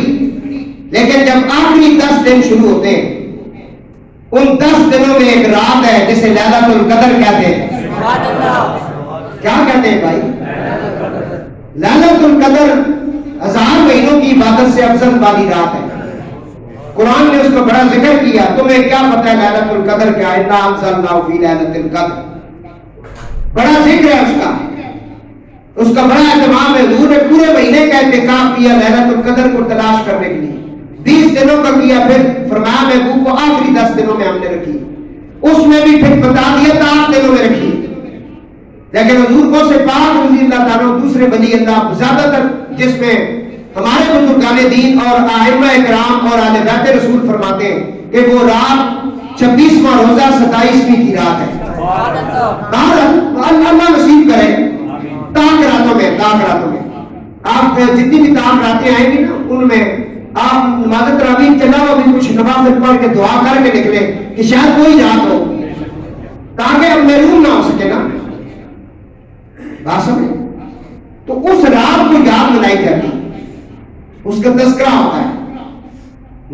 لیکن جب آخری 10 دن شروع ہوتے ہیں، ان 10 دنوں میں ایک رات ہے جسے لیلۃ القدر کہتے ہیں. کیا کہتے ہیں بھائی؟ لیلۃ القدر 1000 مہینوں کی عبادت سے افضل والی رات ہے. قرآن نے اس کو بڑا ذکر کیا. تمہیں کیا پتہ ہے لیلۃ القدر کیا ہے؟ انا انزلناہ فی لیلۃ القدر. بڑا ذکر ہے اس کا بڑا اہتمام ہے. حضور نے پورے مہینے کا اعتکاف کیا لیلۃ القدر کو تلاش کرنے کے لیے، 20 دنوں کا کیا. پھر فرمایا محبوب کو آخری 10 دنوں میں ہم نے رکھی. اس میں بھی پھر بتا دیا تھا 8 دنوں میں رکھی. لیکن حضور کو سے پاک رضی اللہ تعالیٰ دوسرے ولی اللہ زیادہ تر، جس میں ہمارے بزرگان دین اور ائمہ کرام اور اہل بیت رسول فرماتے ہیں کہ وہ رات 26واں روزہ 27ویں کی رات ہے. اللہ نصیب کرے تاک راتوں میں آپ جتنی بھی تاک راتیں آئیں گی نا ان میں آپ نماز تراویح کے علاوہ بھی کچھ نوافل پڑھ کے دعا کر کے نکلے کہ شاید کوئی رات ہو تاکہ ہم محروم نہ ہو سکے نا بات سمجھے. تو اس رات کو یاد منائی جاتی اس کا تذکرہ ہوتا ہے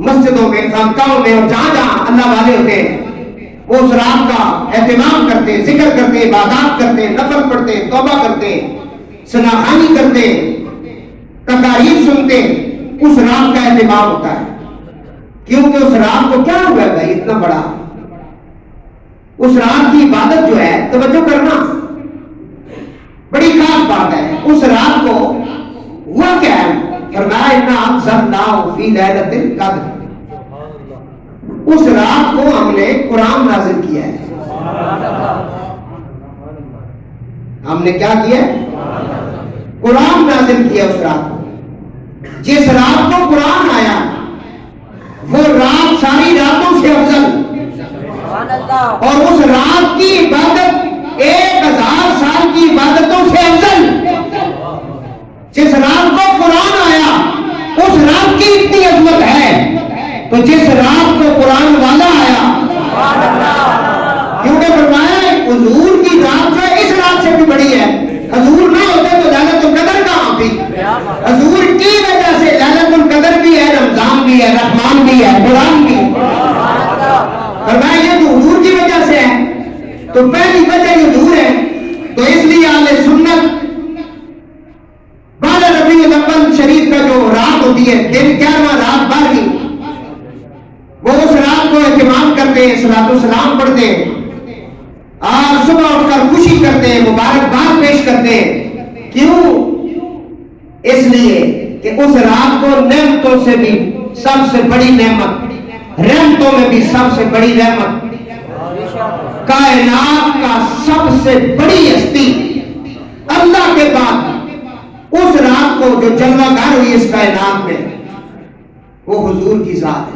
مسجدوں میں خانقاہوں میں اور جہاں جہاں اللہ والے ہوتے ہیں وہ اس رات کا اہتمام کرتے ہیں ذکر کرتے ہیں عبادات کرتے ہیں نفل پڑھتے ہیں توبہ کرتے ہیں ثناخوانی کرتے ہیں تقاریر سنتے ہیں. اس رات کا اہتمام ہوتا ہے کیونکہ اس رات کو کیا ہوا ہے بھائی اتنا بڑا اس رات کی عبادت جو ہے توجہ کرنا بڑی خاص بات ہے. اس رات کو ہوا کیا ہے فرمایا انا انزلناہ فی لیلۃ القدر. اس رات کو ہم نے قرآن نازل کیا ہے. ہم نے کیا کیا قرآن نازل کیا اس رات کو. جس رات کو قرآن آیا وہ رات ساری راتوں سے افضل اور اس رات کی عبادت 1000 سال کی عبادتوں سے افضل. جس رات کو قرآن آیا اس رات کی اتنی عظمت ہے تو جس رات کو قرآن والا آیا کیونکہ فرمایا حضور کی رات جو ہے اس رات سے بھی بڑی ہے. حضور نہ ہوتے تو ليلۃ القدر کہاں تھی. حضور کی وجہ سے ليلۃ القدر بھی ہے رمضان بھی ہے رحمان بھی ہے قرآن بھی ہے. فرمایا یہ تو حضور کی وجہ سے ہے تو پہلی وجہ یہ حضور ہے. تو اس لیے اہل سنت 12 ربیع الاول شریف کا جو رات ہوتی ہے دن 11واں رات 12ویں وہ اس رات کو اہتمام کرتے ہیں صلاۃ السلام پڑھتے ہیں اور صبح اٹھ کر خوشی کرتے ہیں مبارکباد پیش کرتے ہیں. کیوں؟ اس لیے کہ اس رات کو نعمتوں سے بھی سب سے بڑی نعمت رحمتوں میں بھی سب سے بڑی رحمت کائنات کا سب سے بڑی ہستی اللہ کے بعد اس رات کو جو جلوہ گر ہوئی اس کائنات میں وہ حضور کی ذات ہے.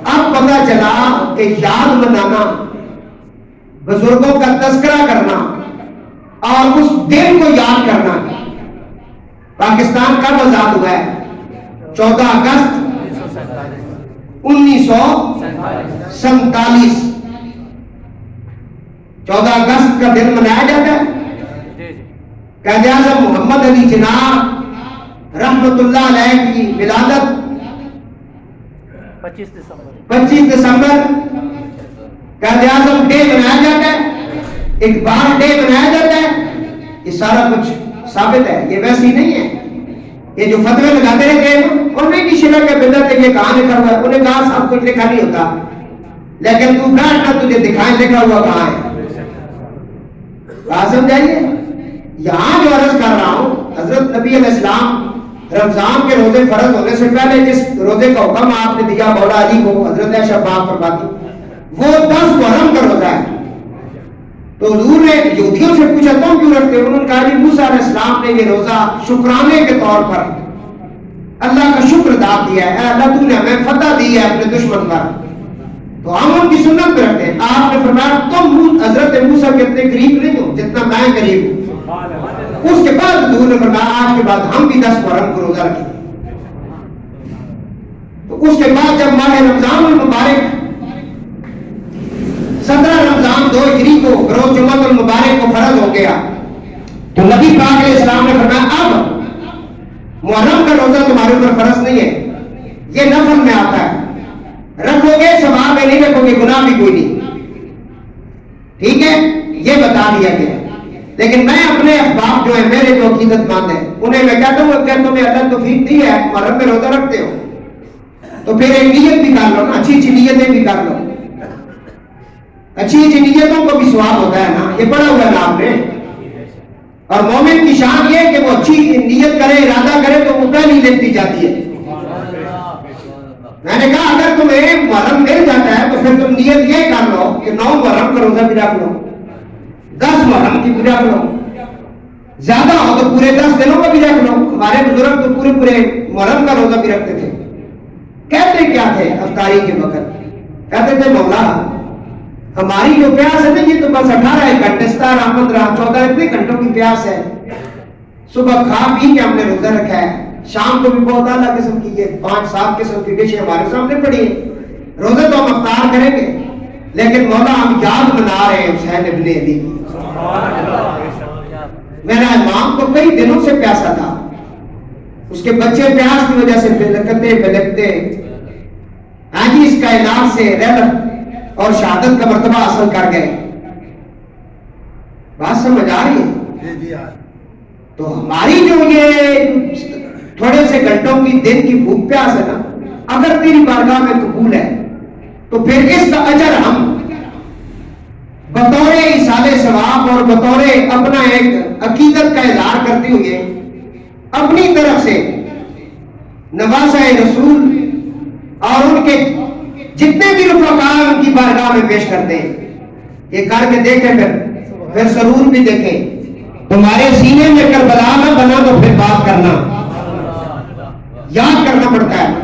اب پتہ چلا کہ یاد منانا بزرگوں کا تذکرہ کرنا اور اس دن کو یاد کرنا. پاکستان کب آزاد ہوا ہے 14 اگست 1947. 14 اگست کا دن منایا جاتا ہے. قائد اعظم محمد علی جناح رحمت اللہ علیہ کی ولادت 25 دسمبر قائد اعظم ڈے منایا جاتا ہے. اقبال ڈے منایا جاتا ہے. یہ سارا کچھ ثابت ہے. یہ ویسی نہیں ہے یہ جو فتوے لگاتے رہتے ہیں انہوں نے بھی شرک ہے بدعت ہے یہ کہاں لکھا ہوا ہے. انہیں کہا سب کچھ لکھا نہیں ہوتا لیکن تو بیٹھنا تجھے دکھائیں لکھا ہوا کہاں ہے. کہاں سمجھائیے. یہاں جو عرض کر رہا ہوں حضرت نبی علیہ السلام رمضان کے روزے فرض ہونے سے پہلے جس روزے کا حکم آپ نے دیا مولا علی کو حضرت عائشہ پاک فرماتی وہ 10 محرم کا روزہ ہے. تو حضور نے یہودیوں سے پوچھا تم کیوں رکھتے ہو. انہوں نے کہا جی موسیٰ علیہ السلام نے یہ روزہ شکرانے کے طور پر اللہ کا شکر ادا کیا ہے. اے اللہ تو نے ہمیں فتح دی ہے اپنے دشمن پر تو ہم ان کی سنت پہ رکھتے ہیں. آپ نے فرمایا تم حضرت موسیٰ کے اتنے قریب نہیں ہو جتنا میں قریب ہوں. اس کے بعد حضور نے فرمایا آج کے بعد ہم بھی 10 محرم کو روزہ رکھیں. تو اس کے بعد جب ماہ رمضان المبارک 17 رمضان 2 ہجری کو روز جمعہ المبارک کو فرض ہو گیا تو نبی پاک علیہ السلام نے فرمایا اب محرم کا روزہ تمہارے اوپر فرض نہیں ہے یہ نفل میں آتا ہے. رکھو گے ثواب میں نہیں رکھو گے گناہ بھی کوئی نہیں. ٹھیک ہے یہ بتا دیا گیا. لیکن میں اپنے احباب جو ہیں میرے جو عقیدت مند ہیں انہیں میں کہتا ہوں کہ تمہیں اللہ توفیق دی ہے محرم میں روزہ رکھتے ہو تو پھر ایک نیت بھی کر لو نا. اچھی اچھی نیتیں بھی کر لو. اچھی اچھی نیتوں کو بھی ثواب ہوتا ہے نا. یہ پڑھا ہوا ہے نا آپ نے. اور مومن کی شان یہ کہ وہ اچھی نیت کرے ارادہ کرے تو وہ پہلی نیت دی جاتی ہے. میں نے کہا اگر تمہیں محرم مل جاتا ہے تو پھر تم نیت یہ کر لو کہ 9 محرم کا روزہ بھی رکھ لو 10 محرم کی بھی رکھ لو. زیادہ ہو تو پورے 10 دنوں کا بھی رکھ لو. ہمارے بزرگ تو پورے محرم کا روزہ بھی رکھتے تھے. کہتے کیا تھے افطاری کے وقت کہتے تھے مولا ہماری جو پیاس ہے نا یہ تو بس 18 گھنٹے 17 15 14 اتنے گھنٹوں کی پیاس ہے. صبح کھا پی کے ہم نے روزہ رکھا ہے, شام کو بھی بہت اعلیٰ قسم کی یہ 5-7 قسم کی ڈشیں ہمارے سامنے پڑی ہیں. روزہ تو ہم افطار کریں گے لیکن مولا ہم یاد منا رہے ہیں حسین ابن علی کی. میرا امام تو کئی دنوں سے پیاسا تھا, اس کے بچے پیاس کی وجہ سے بلکتے ہاں جی اس کائنات سے رحمت اور شہادت کا مرتبہ حاصل کر گئے. بات سمجھ آ رہی ہے؟ تو ہماری جو یہ تھوڑے سے گھنٹوں کی دن کی بھوک پیاس ہے نا, اگر تیری بارگاہ میں قبول ہے تو پھر اس کا اجر ہم بطور ایصال ثواب اور بطور اپنا ایک عقیدت کا اظہار کرتے ہوئے اپنی طرف سے نواسۂ رسول اور ان کے جتنے بھی رفقاء ان کی بارگاہ میں پیش کرتے ہیں. یہ کر کے دیکھیں پھر سرور بھی دیکھیں. تمہارے سینے میں کربلا نہ بنا تو پھر بات کرنا, یاد کرنا پڑتا ہے.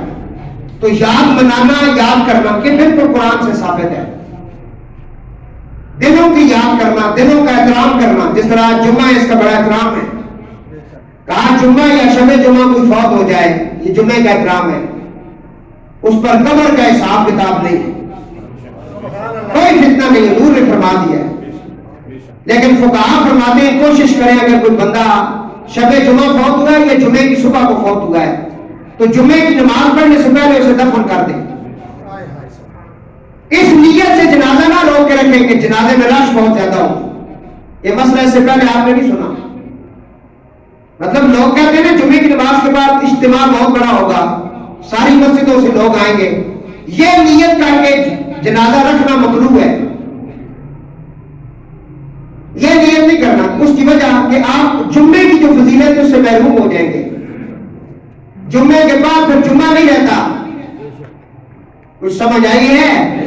تو یاد منانا, یاد کرنا کہ بالکل قرآن سے ثابت ہے. دنوں کی یاد کرنا, دنوں کا احترام کرنا. جس طرح جمعہ اس کا بڑا احترام ہے, کہا جمعہ یا شب جمعہ کوئی فوت ہو جائے یہ جمعے کا احترام ہے, اس پر قبر کا حساب کتاب نہیں ہے, کوئی فتنہ نہیں, حضور نے فرما دیا ہے. لیکن فقہا فرماتے ہیں کوشش کریں اگر کوئی بندہ شب جمعہ فوت ہوا ہے یا جمعے کی صبح کو فوت ہوا ہے تو جمعے کی نماز پڑھنے سے پہلے اسے دفن کر دیں. اس نیت سے جنازہ نہ روک کے رکھیں کہ جنازے میں رش بہت زیادہ ہو. یہ مسئلہ اس سے پہلے آپ نے نہیں سنا. مطلب لوگ کہتے ہیں نا جمعے کی نماز کے بعد اجتماع بہت بڑا ہوگا, ساری مسجدوں سے لوگ آئیں گے, یہ نیت کر کے جنازہ رکھنا مطلوب ہے. یہ نیت نہیں کرنا, اس کی وجہ کہ آپ جمعے کی جو فضیلت ہے اس سے محروم ہو جائیں گے. جمعے کے بعد پھر جمعہ نہیں رہتا. کچھ سمجھ آئی ہے؟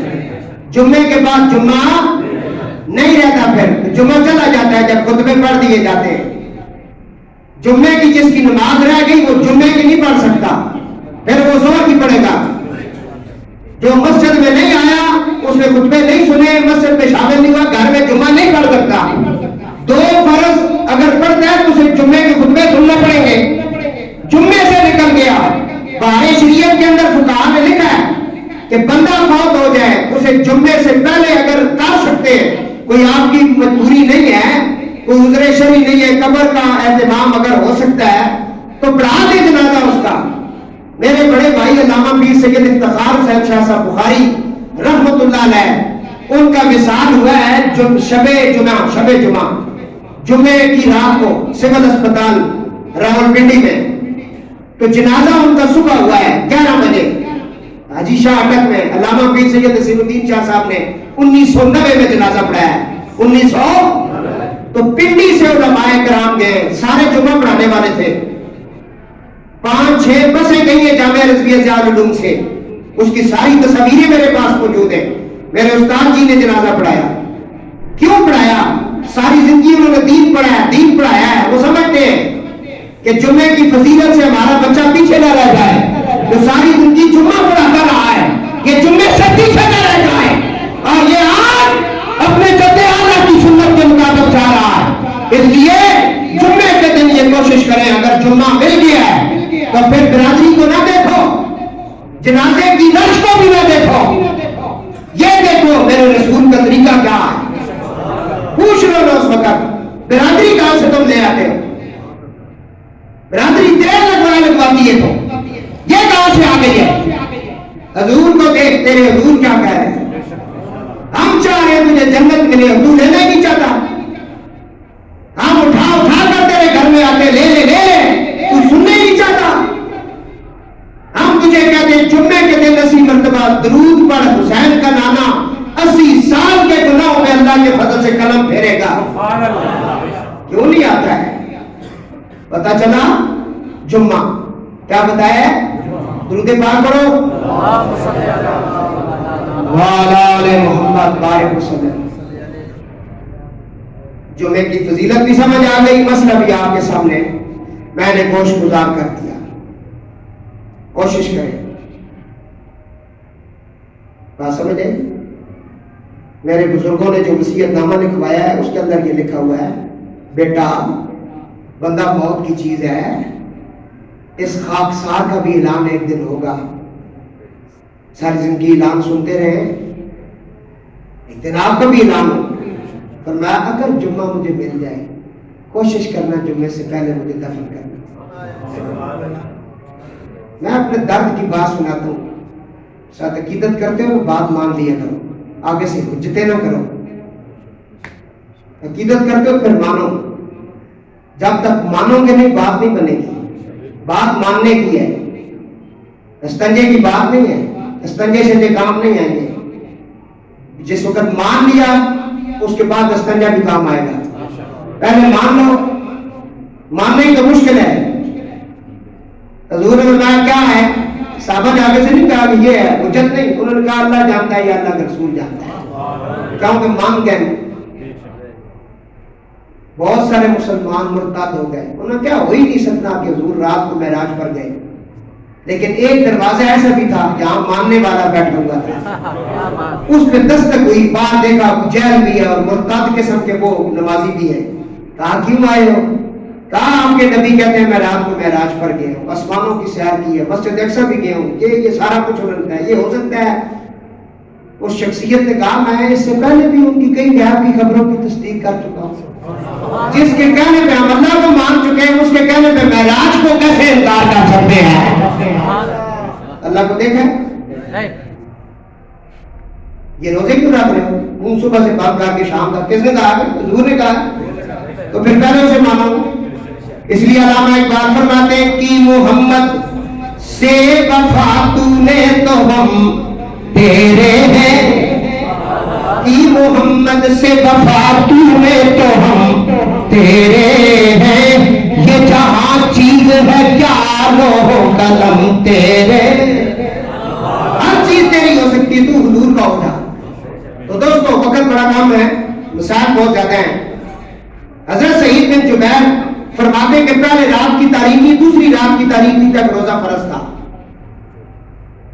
جمعے کے بعد جمعہ نہیں رہتا, پھر جمعہ چلا جاتا ہے جب خطبے پڑھ دیے جاتے ہیں. جمعے کی جس کی نماز رہ گئی وہ جمعے کی نہیں پڑھ سکتا, پھر وہ ظہر کی پڑھے گا. جو مسجد میں نہیں آیا, اس نے خطبے نہیں سنے, مسجد میں شامل نہیں ہوا, گھر میں جمعہ نہیں پڑھ سکتا. 2 فرض اگر پڑھتا ہے تو اسے جمعے کے خطبے سننا پڑیں گے. جمعے سے نکل گیا. بہار شریعت کے اندر فقہا نے لکھا ہے کہ بندہ فوت ہو جائے اسے جمعے سے پہلے اگر کر سکتے, کوئی آپ کی مجبوری نہیں ہے, کوئی عذر شرعی نہیں ہے, قبر کا اہتمام اگر ہو سکتا ہے تو پڑھا دے جنازہ اس کا. میرے بڑے بھائی علامہ پیر سید افتخار حسین شاہ صاحب بخاری رحمت اللہ علیہ, ان کا وصال ہوا ہے شب جمعہ جمعے کی رات کو سول اسپتال راولپنڈی میں. تو جنازہ ان کا صبح ہوا ہے 11 بجے حاجی شاہ اٹک میں. علامہ پیر سید نصیر الدین شاہ صاحب نے 1990 میں جنازہ پڑھایا ہے. 1900 تو پنڈی سے علماء کرام گئے, سارے جمعہ پڑھانے والے تھے. 5-6 بسیں گئی ہیں جامعہ رضویہ ضیاء العلوم سے, اس کی ساری تصاویریں میرے پاس موجود ہیں. میرے استاد جی نے جنازہ پڑھایا. کیوں پڑھایا؟ ساری زندگی انہوں نے دین پڑھایا ہے. وہ سمجھتے ہیں کہ جمعے کی فضیلت سے ہمارا بچہ پیچھے نہ رہ جائے. جو ساری زندگی جمعہ پڑھاتا رہا ہے یہ جمعے سے پیچھے نہ رہ جائے, اور یہ آج اپنے جد اعلیٰ کی سنت کے مطابق جا رہا ہے. اس لیے جمعے کے دن یہ کوشش کریں اگر جمعہ مل گیا ہے تو پھر برادری کو نہ دیکھو, جنازے کی رش کو بھی نہ دیکھو, یہ دیکھو میرے رسول کا طریقہ کیا ہے. پوچھ لو نا اس وقت برادری کہاں سے تم لے آتے ہو, برادری تیل لگواتی ہے تو یہ کہاں سے آ گئی ہے. حضور کو دیکھ, تیرے حضور کیا کہہ رہے ہیں, ہم چاہ رہے ہیں تجھے جنت ملے, حضور لینا ہی نہیں چاہتا. ہم اٹھا کر تیرے گھر میں آتے لے لے, تو سننے ہی نہیں چاہتا. ہم تجھے کہتے ہیں جمعے کے دن 80 مرتبہ درود پڑھ, حسین کا نانا 80 سال کے گناہوں میں اللہ کے فضل سے قلم پھیرے گا. کیوں نہیں آتا ہے؟ پتا چلا جمعہ کیا بتایا, درود پاک پڑھو وعلی آل محمد بارک وسلم. جمعے کی فضیلت بھی سمجھ آ گئی, مسئلہ بھی آپ کے سامنے میں نے گوش گزار کر دیا. کوشش کریں, بات سمجھ آئی. میرے بزرگوں نے جو وصیت نامہ لکھوایا ہے اس کے اندر یہ لکھا ہوا ہے، بیٹا بندہ موت کی چیز ہے، اس خاکسار کا بھی اعلان ایک دن ہوگا، ساری زندگی اعلان سنتے رہے، ایک دن آپ کا بھی اعلان ہوگا۔ فرمایا اگر جمعہ مجھے مل جائے کوشش کرنا جمعے سے پہلے مجھے دفن کرنا۔ میں اپنے درد کی بات سناتا ہوں، ساتھ عقیدت کرتے ہو بات مان لیا کرو، آگے سے حجتیں نہ کرو، عقیدت کرتے ہو پھر مانو، جب تک مانو گے نہیں بات نہیں بنے گی، بات ماننے کی ہے، استنجے کی بات نہیں ہے، استنجے سے جو کام نہیں آئیں گے، جس وقت مان لیا اس کے بعد استنجا بھی کام آئے گا، پہلے مان لو، ماننا ہی تو مشکل ہے۔ حضور نے بتایا کیا ہے، صحابہ نے آگے سے نہیں کہا کہ یہ ہے حجت نہیں، انہوں نے کہا اللہ جانتا ہے یا اللہ کا رسول جانتا ہے، کیونکہ مان گئے۔ بہت سارے مسلمان مرتد ہو گئے، انہوں نے کیا ہو ہی نہیں سکتا کہ حضور رات کو معراج پر گئے، لیکن ایک دروازہ ایسا بھی تھا جہاں ماننے والا بیٹھا ہوا تھا، اس پہ دستک ہوئی، باہر دیکھا جیل بھی ہے اور مرتد قسم کے وہ نمازی بھی ہے، کہا کیوں آئے ہو؟ کہا آپ کے نبی کہتے ہیں میں رات کو معراج پر گیا ہوں، آسمانوں کی سیر کی ہے، مسجد اقصی بھی گیا ہوں، یہ سارا کچھ انہوں نے، یہ ہو سکتا ہے؟ اس شخصیت نے کہا میں اس سے پہلے بھی ان کی کئی غیب کی خبروں کی تصدیق کر چکا ہوں، جس کے کہنے پہ ہم اللہ کو مان چکے ہیں اس کے کہنے پہ معراج کو کیسے انکار کر سکتے ہیں؟ اللہ کو دیکھا یہ روزے کیوں رکھ رہے ہو؟ ان صبح سے بات کر کے شام تک، کس نے کہا؟ حضور نے کہا، تو پھر پہلے اسے مانو۔ اس لیے علامہ اقبال فرماتے ہیں کہ محمد سے وفا تو نے تو ہم تیرے ہیں، کہ محمد سے وفا تو نے تو ہم تیرے ہیں، یہ جہاں چیز ہے کیا لوہ قلم تیرے، ہر چیز تیری ہو سکتی، تو حضور کا ہو جا۔ تو دوستو وقت بڑا کم ہے، مسائل بہت زیادہ ہیں۔ حضرت سعید بن جبیر فرماتے کہ پہلے رات کی تاریکی دوسری رات کی تاریکی تک روزہ فرض تھا۔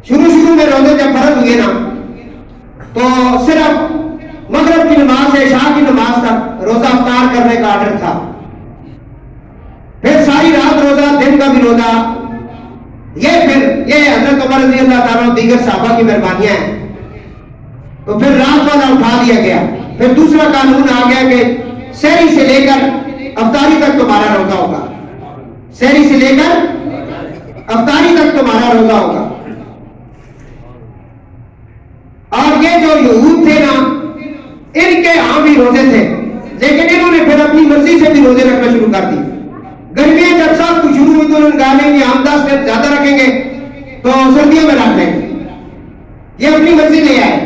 شروع میں روزے جب فرض ہوئے نا تو صرف مغرب کی نماز سے عشاء کی نماز تک روزہ افطار کرنے کا آرڈر تھا، پھر ساری رات روزہ، دن کا بھی روزہ، یہ حضرت عمر رضی اللہ تعالیٰ دیگر صحابہ کی مہربانیاں ہیں، تو پھر رات والا اٹھا دیا گیا۔ پھر دوسرا قانون آ گیا کہ سحری سے لے کر افطاری تک تمہارا روزہ ہوگا، سحری سے لے کر افطاری تک تمہارا روزہ ہوگا۔ اور یہ جو یہود تھے نا ان کے ہاں بھی روزے تھے، لیکن انہوں نے پھر اپنی مرضی سے بھی روزے رکھنا شروع کر دی۔ گرمیاں جب سب کچھ شروع ہوئی تو انہوں نے کہا نہیں کہ ہم 10 دن زیادہ رکھیں گے تو سردیوں میں رکھ لیں گے، یہ اپنی مرضی لے آئے،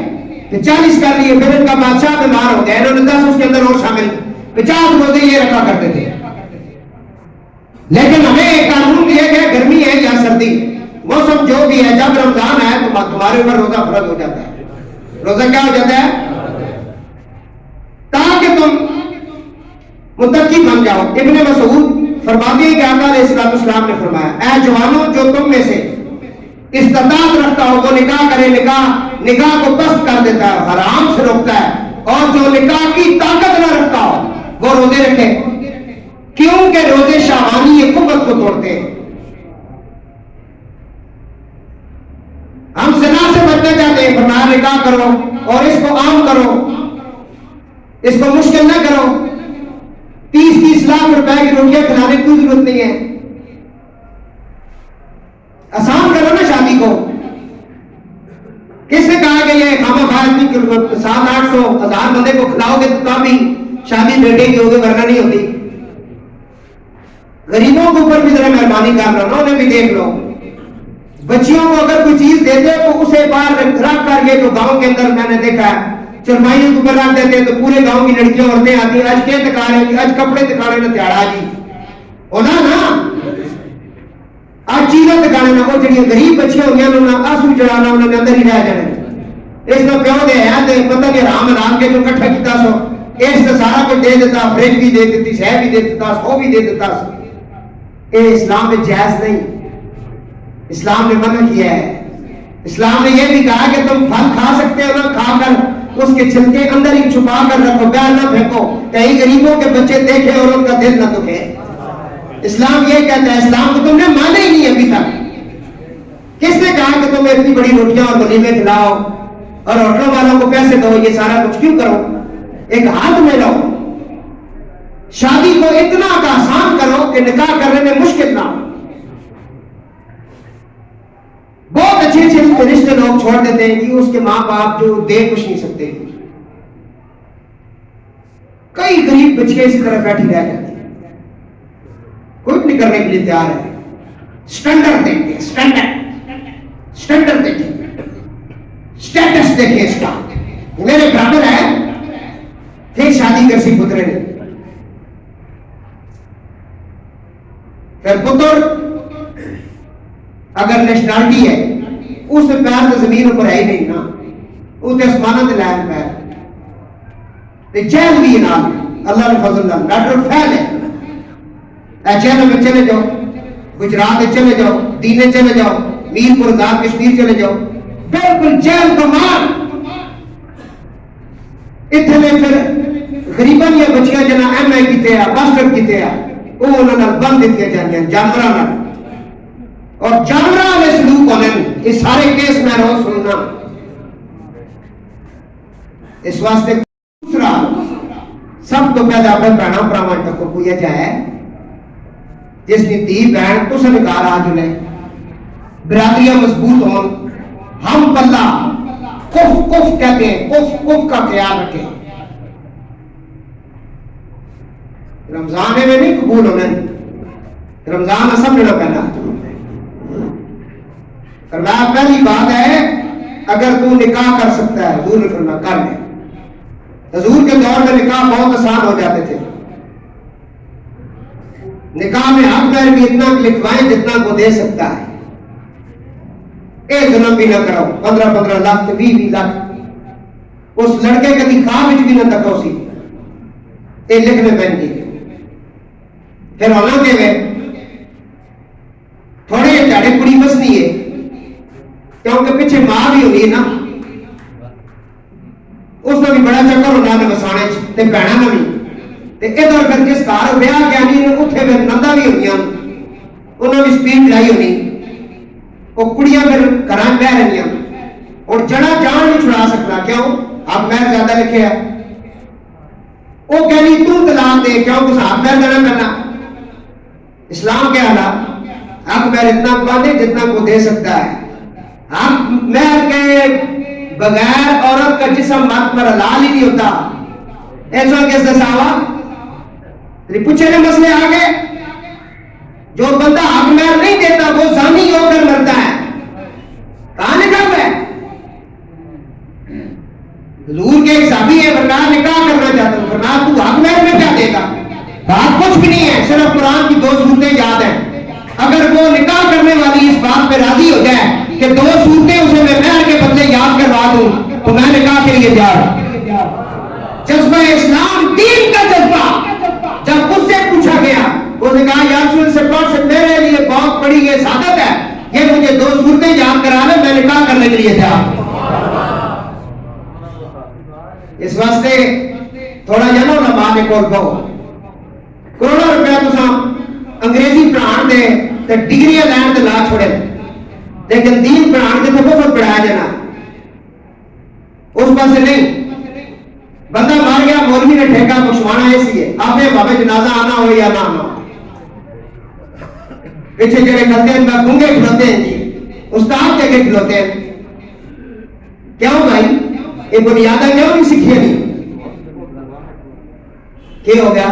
پھر 40 کر لیے، پھر ان کا بادشاہ بیمار ہو گیا، انہوں نے 10 اس کے اندر اور شامل، 50 روزے یہ رکھا کرتے تھے۔ لیکن ہمیں ایک قانون دیا گیا گرمی ہے یا سردی، موسم جو بھی ہے، جب رمضان ہے تو تمہارے اوپر روزہ فرض ہو جاتا ہے، روزہ کیا ہو جاتا ہے تاکہ تم متقی بن جاؤ۔ ابن مسعود فرماتے ہیں کہ آقا علیہ السلام نے فرمایا اے جوانوں جو تم میں سے استطاعت رکھتا ہو وہ نکاح کرے، نکاح کو پست کر دیتا ہے، حرام سے روکتا ہے، اور جو نکاح کی طاقت نہ رکھتا ہو وہ روزے رکھے، کیونکہ روزے شہوانی قوت کو توڑتے ہیں۔ ہم زنا سے بچنا چاہتے ہیں، فرمایا نکاح کرو اور اس کو عام کرو، اس کو مشکل نہ کرو، 30 لاکھ روپے کی روٹیاں کھلانے کی ضرورت نہیں ہے، آسان کرو نا شادی کو۔ کس نے کہا کہ یہ خامہ خواہ اتنی 700-800 ہزار بندے کو کھلاؤ گے تو بھی شادی بیٹے کی ہوگی ورنہ نہیں ہوتی؟ غریبوں کے اوپر بھی ذرا مہربانی کر رہا، انہیں بھی دیکھ لو۔ بچیوں کو اگر کوئی چیز دیتے تو اسے باہر رکھ کر کے، جو گاؤں کے اندر میں نے دیکھا ہے چرمائیوں کے اوپر رکھ دیتے تو پورے گاؤں کی لڑکیاں عورتیں آتی ہیں، آج کے تکارے جی، آج کپڑے تکارے نہ تیارا جی ہونا نا، آج چیزیں تکانے نہ، وہ جڑی غریب بچیاں ہوئی انہوں نے آنسو چڑھانا، انہوں نے اندر ہی رہ جانے، اس کا پیو دے ہے تے پتہ نہیں حرام حلال کے جو کٹھا کیتا سو، اس سے سارا کچھ دے دیتا، فریج بھی دے دیتی، شہ بھی دے دیتا، سو بھی دے دیتا۔ یہ اسلام میں جائز نہیں، اسلام نے منع کیا ہے۔ اسلام نے یہ بھی کہا کہ تم پھل کھا سکتے ہو نا، کھا کر اس کے چھلکے اندر ہی چھپا کر رکھو، باہر نہ پھینکو، کہیں غریبوں کے بچے دیکھیں اور ان کا دل نہ دکھے۔ اسلام یہ کہتا ہے، اسلام کو تم نے مانا ہی نہیں ابھی تک۔ کس نے کہا کہ تم اتنی بڑی روٹیاں اور ولیمے کھلاؤ اور ہوٹلوں والوں کو پیسے دو، یہ سارا کچھ کیوں کرو؟ ایک ہاتھ میں لو، شادی کو اتنا کا آسان کرو کہ نکاح کرنے میں مشکل نہ ہو۔ بہت اچھے اچھے رشتے لوگ چھوڑ دیتے ہیں کہ اس کے ماں باپ جو دے کچھ نہیں سکتے، کئی غریب بچے اسی طرح بیٹھی رہ جاتے ہیں، کوئی نہیں کرنے کے لیے تیار ہے۔ اسٹینڈرڈ دیکھیں، اسٹینڈرڈ دیکھیں، اسٹیٹس دیکھیں، اس کا میرے برابر ہے، پھر شادی کر سی پترے نے، پھر پتر اگر نیشنلٹی ہے اس میں پیر تو زمین اوپر ہے ہی نہیں نا، وہ تو آسمانوں کے لائن پیر تے جیل بھی نال اللہ نے فضل اللہ ڈاکٹر فیل ہے۔ اے جیلوں میں چلے جاؤ، گجرات میں چلے جاؤ، دینے چلے جاؤ، میر پور دار کشمیر چلے جاؤ، بالکل جیل کا مار۔ اتنے میں پھر غریباں یا بچیاں جنا ایم اے کیتے ہیں، ماسٹر کیتے ہیں، وہ انہوں نے بند دیتی جاتی ہیں جانوراں نال، اور جانوراں والے سلوک ہونے یہ سارے کیس میں روز سننا۔ اس واسطے دوسرا سب تو پہلے اپنے بہنوں بھراواں تک کوئی جائے جس نے دی بہن تو سے نکال آ جلے، برادریاں مضبوط ہوں، ہم پلہ کف کف کہتے ہیں، کف کف کا خیال رکھیں۔ رمضان میں نہیں قبول ہونے، رمضان اصل لینا پہنا فرمایا پہلی بات ہے اگر تو نکاح کر سکتا ہے، حضور نے فرمایا کر لے۔ حضور کے دور میں نکاح بہت آسان ہو جاتے تھے، نکاح میں حق مہر بھی اتنا لکھوائیں جتنا کو دے سکتا ہے، ایک ظلم بھی نہ کرو، 15 لاکھ 20 لاکھ اس لڑکے کے دکھا بھی نہ تکو سی یہ لکھنے بن گئی۔ پھر ہونا کہ تھوڑے جاڑے کڑی بسنی ہے کیونکہ پیچھے ماں بھی ہونی ہے نا، اس کا بھی بڑا چکر ہونا ہے بسانے تے بہنا نہ بھی تے ادھر کر جس گھر بیاہ گیا نہیں اتنے پھر نندا بھی ہونی، انہوں نے سپیڈ لائی ہونی، وہ کڑیاں پھر گھر بہ رہی اور جڑا جان نہیں چھڑا سکتا، کیوں؟ اب میں زیادہ لکھے ہے، وہ کہنی تو طلاق دے، کیوں؟ کچھ ہاتھ پیر دینا کرنا۔ اسلام کیا حالات حق مہر اتنا باندھے جتنا کو دے سکتا ہے، حق مہر کے بغیر عورت کا جسم مرد پر حلال ہی نہیں ہوتا۔ ایسا کیسے ساوا پوچھے نے مسئلے آگے، جو بندہ حق مہر نہیں دیتا وہ زانی ہو کر مرتا ہے، کہاں نکاح ہے؟ حضور کے حسابی ہے، فرمایا نکاح کرنا چاہتا ہوں، فرمایا تو حق مہر میں کیا دے گا؟ بات کچھ بھی نہیں ہے، صرف قرآن کی 2 صورتیں یاد ہیں۔ اگر وہ نکاح کرنے والی اس بات پہ راضی ہو جائے کہ 2 صورتیں اسے میں مہر کے بدلے یاد کروا دوں تو میں نکاح کے لیے تیار ہوں۔ جذبہ اسلام دین کا جذبہ جب اس سے پوچھا گیا، وہ نے کہا یا رسول سے پڑھ سے میرے لیے بہت بڑی یہ سعادت ہے، یہ مجھے 2 صورتیں یاد کرا لے، میں نکاح کرنے کے لیے تیار۔ اس واسطے تھوڑا جانو علماء نے کول کہو کروڑوں روپیہ تساں انگریزی پڑھان دے تے ڈگریاں لین تے لا چھوڑے، لیکن دین پڑھان دے تے بہت پڑھایا جانا اس پاسے نہیں۔ بندہ مار گیا، مولوی نے ٹھیکہ بخشوانا ایسی ہے، آپ نے بابے جنازہ آنا ہو یا نہ آنا ہو، پیچھے جڑے کھلتے ہیں میں گونگے کھلوتے ہیں جی، استاد کے کھلوتے ہیں، کیوں بھائی یہ بنیادیں کیوں نہیں سیکھی نہیں؟ کیا ہو گیا؟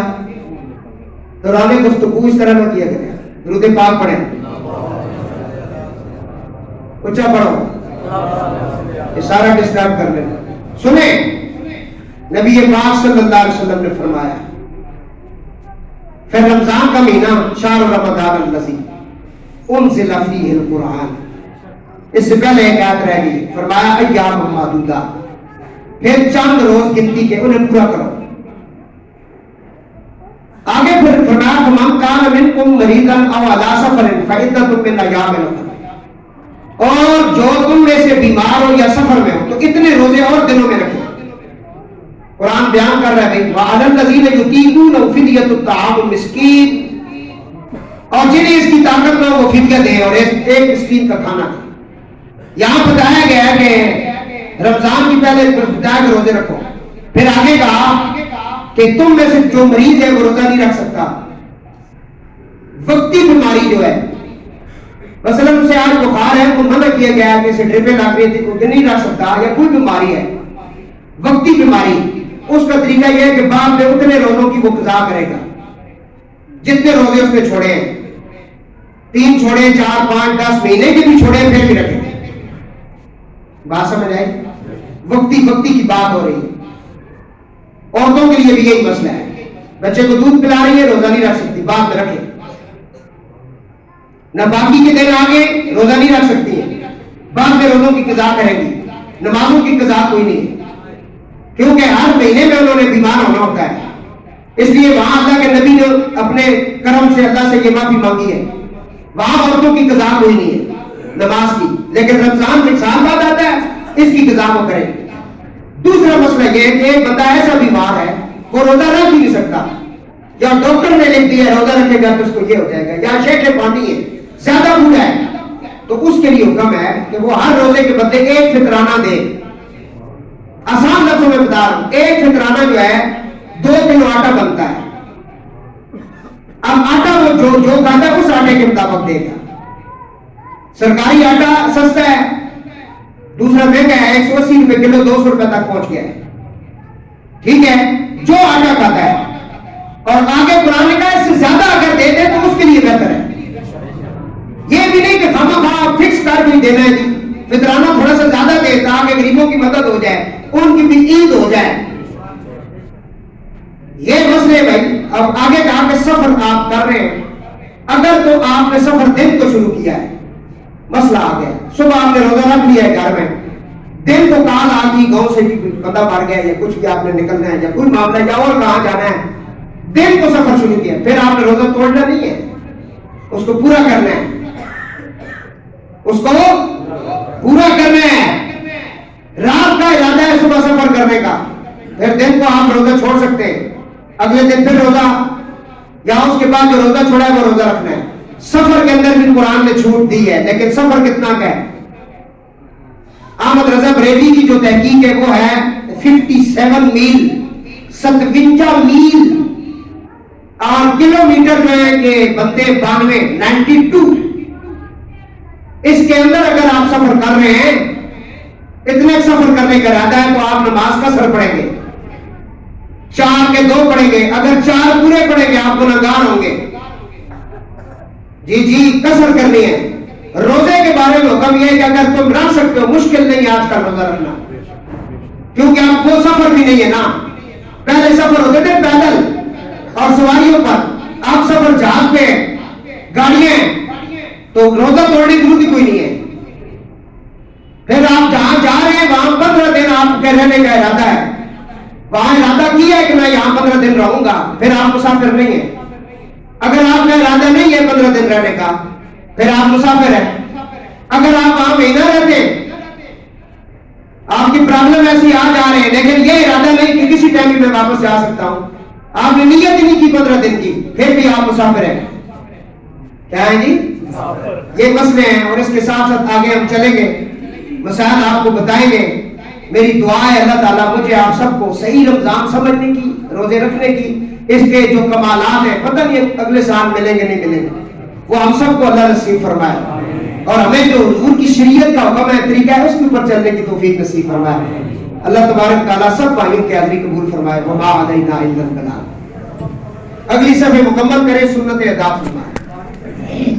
دوران گفتگو اس طرح نہ کیا کرے، درود پاک پڑھیں، اچھا پڑھو، یہ سارا ڈسٹرب کر لیں۔ سنیں نبی پاک صلی اللہ علیہ وسلم نے فرمایا، پھر رمضان کا مہینہ شہر رمضان الذی انزل فیہ القرآن، اس سے پہلے ایک آیت رہ گئی، فرمایا ایام معدودہ، پھر چند روز گنتی کے انہیں پورا کرو۔ آگے پھر فرمایا فمن کان منکم مریضا او علی سفر فعدۃ من ایام اخر، اور جو تم میں سے بیمار ہو یا سفر میں ہو تو اتنے روزے اور دنوں میں رکھو۔ قرآن بیان کر رہا ہے بھائی وَعَلَى الَّذِينَ يُطِيقُونَهُ فِدْيَةٌ طَعَامُ مِسْكِينٍ، اور جنہیں اس کی طاقت نہ ہو وہ فدیہ دیں اور ایک مسکین کا کھانا دیں۔ یہاں بتایا گیا ہے کہ رمضان کی پہلے بتایا کہ روزے رکھو، پھر آگے کہا کہ تم میں سے جو مریض ہے وہ روزہ نہیں رکھ سکتا۔ وقتی بیماری جو ہے مثلا اسے آج بخار ہے، وہ منع کیا گیا کہ اسے ڈرپیں لگ رہی تھی، وہ نہیں رکھ سکتا، یا کوئی بیماری ہے وقتی بیماری، اس کا طریقہ یہ ہے کہ بعد میں اتنے روزوں کی وہ قضا کرے گا جتنے روزے اس نے چھوڑے ہیں، 3 چھوڑے، 4، 5، 10 مہینے کے بھی چھوڑے پھر بھی رکھے۔ بات سمجھ آئی؟ وقتی کی بات ہو رہی ہے۔ عورتوں کے لیے بھی یہی مسئلہ ہے، بچے کو دودھ پلا رہی ہے، روزہ نہیں رکھ سکتی، بعد میں رکھے۔ نہ باقی کے دن آگے روزہ نہیں رکھ سکتی ہے، بعد میں روزوں کی قضا کرے گی۔ نمازوں کی قضا کوئی نہیں ہے، کیونکہ ہر مہینے میں انہوں نے بیمار ہونا ہوتا ہے، اس لیے وہاں اللہ کے نبی نے اپنے کرم سے اللہ سے یہ معافی مانگی ہے، وہاں عورتوں کی قضا کوئی نہیں ہے نماز کی، لیکن رمضان ایک سال بعد آتا ہے، اس کی قضا وہ کرے۔ دوسرا مسئلہ یہ ہے کہ ایک بندہ ایسا بیمار ہے وہ روزہ رکھ ہی نہیں سکتا، یا ڈاکٹر نے لکھ دیا روزہ رکھے گا تو اس کو یہ ہو جائے گا، یا شیخ پانی ہے، زیادہ بوڑھا ہے، تو اس کے لیے حکم ہے کہ وہ ہر روزے کے بدلے ایک فطرانہ دے۔ آسان لفظوں میں بتا رہا ہوں، ایک فطرانہ جو ہے 2 کلو آٹا بنتا ہے۔ اب آٹا وہ جو کھاتا ہے اس آٹے کے مطابق دے گا۔ سرکاری آٹا سستا ہے، دوسرا مہنگا ہے، 180 روپے کلو، 200 روپے تک پہنچ گیا ہے، ٹھیک ہے، جو آٹا کھاتا ہے۔ اور آگے قرآن نے کہا اس سے زیادہ اگر دے دے تو اس کے لیے بہتر ہے، یہ بھی نہیں کہ خواہ فکس کر کے دینا ہے جی، فطرانہ تھوڑا سا زیادہ دے تاکہ غریبوں کی مدد ہو جائے، ان کی بھی عید ہو جائے۔ یہ مسئلے بھائی اب آگے کہا کہ سفر آپ کر رہے ہیں، اگر تو آپ نے سفر دن کو شروع کیا ہے، مسئلہ آ گیا، صبح آپ نے روزہ رکھ لیا ہے گھر میں، دن کو کال آ گئی گاؤں سے بھی بندہ مر گیا یا کچھ بھی آپ نے نکلنا ہے یا کوئی معاملہ یا اور کہاں جانا ہے، دن کو سفر شروع کیا، پھر آپ نے روزہ توڑنا نہیں ہے، اس کو پورا کرنا ہے، اس کو پورا کرنا ہے۔ رات کا ارادہ ہے صبح سفر کرنے کا، پھر دن کو آپ روزہ چھوڑ سکتے ہیں، اگلے دن پھر روزہ، یا اس کے بعد جو روزہ چھوڑا ہے وہ روزہ رکھنا ہے۔ سفر کے اندر بھی قرآن نے چھوٹ دی ہے، لیکن سفر کتنا کا ہے؟ احمد رضا بریلوی کی جو تحقیق ہے وہ ہے 57 میل، 57 میل، اور کلومیٹر جو ہے کہ بنتے 92۔ اس کے اندر اگر آپ سفر کر رہے ہیں، اتنے سفر کرنے کا ارادہ ہے تو آپ نماز کا سر پڑھیں گے، 4 کے 2 پڑھیں گے، اگر 4 پورے پڑھیں گے آپ گنہگار ہوں گے۔ جی قصر کرنی ہے۔ روزے کے بارے میں حکم یہ ہے کہ اگر تم رکھ سکتے ہو، مشکل نہیں آج کا روزہ رکھنا، کیونکہ آپ کو سفر بھی نہیں ہے نا، پہلے سفر ہوتے تھے پیدل اور سواریوں پر، آپ سفر جہاز پہ، گاڑیاں، تو روزہ توڑنے کی ضرورت کوئی نہیں ہے۔ پھر آپ جہاں جا رہے ہیں وہاں 15 دن آپ کے رہنے کا ارادہ ہے، وہاں ارادہ کیا ہے کہ میں یہاں 15 دن رہوں گا، پھر آپ مسافر نہیں ہیں۔ اگر آپ کا ارادہ نہیں ہے 15 دن رہنے کا، پھر آپ مسافر ہیں۔ اگر آپ وہاں مہینہ رہتے ہیں، آپ کی پرابلم ایسی آ جا رہے ہیں، لیکن یہ ارادہ نہیں کہ کسی ٹائم میں واپس جا سکتا ہوں، آپ نے نیت نہیں کی 15 دن کی، پھر بھی آپ مسافر ہیں۔ کیا ہے جی؟ یہ مسئلے ہیں، اور اس کے ساتھ ساتھ آگے ہم چلیں گے، مسائل آپ کو بتائیں گے۔ میری دعا ہے اللہ تعالیٰ مجھے آپ سب کو صحیح رمضان سمجھنے کی، روزے رکھنے کی، اس کے جو کمالات ہیں پتہ نہیں اگلے سال ملیں گے نہیں ملیں گے، وہ ہم سب کو اللہ نصیب فرمائے، اور ہمیں جو حضور کی شریعت کا حکم ہے، طریقہ ہے، اس کے اوپر چلنے کی توفیق نصیب فرمائے۔ اللہ تبارک تعالیٰ سب بھائیوں کی حاضری قبول فرمائے۔ وما علینا الا البلاغ۔ اگلی صفحے مکمل کریں، سنت ادا فرمائے۔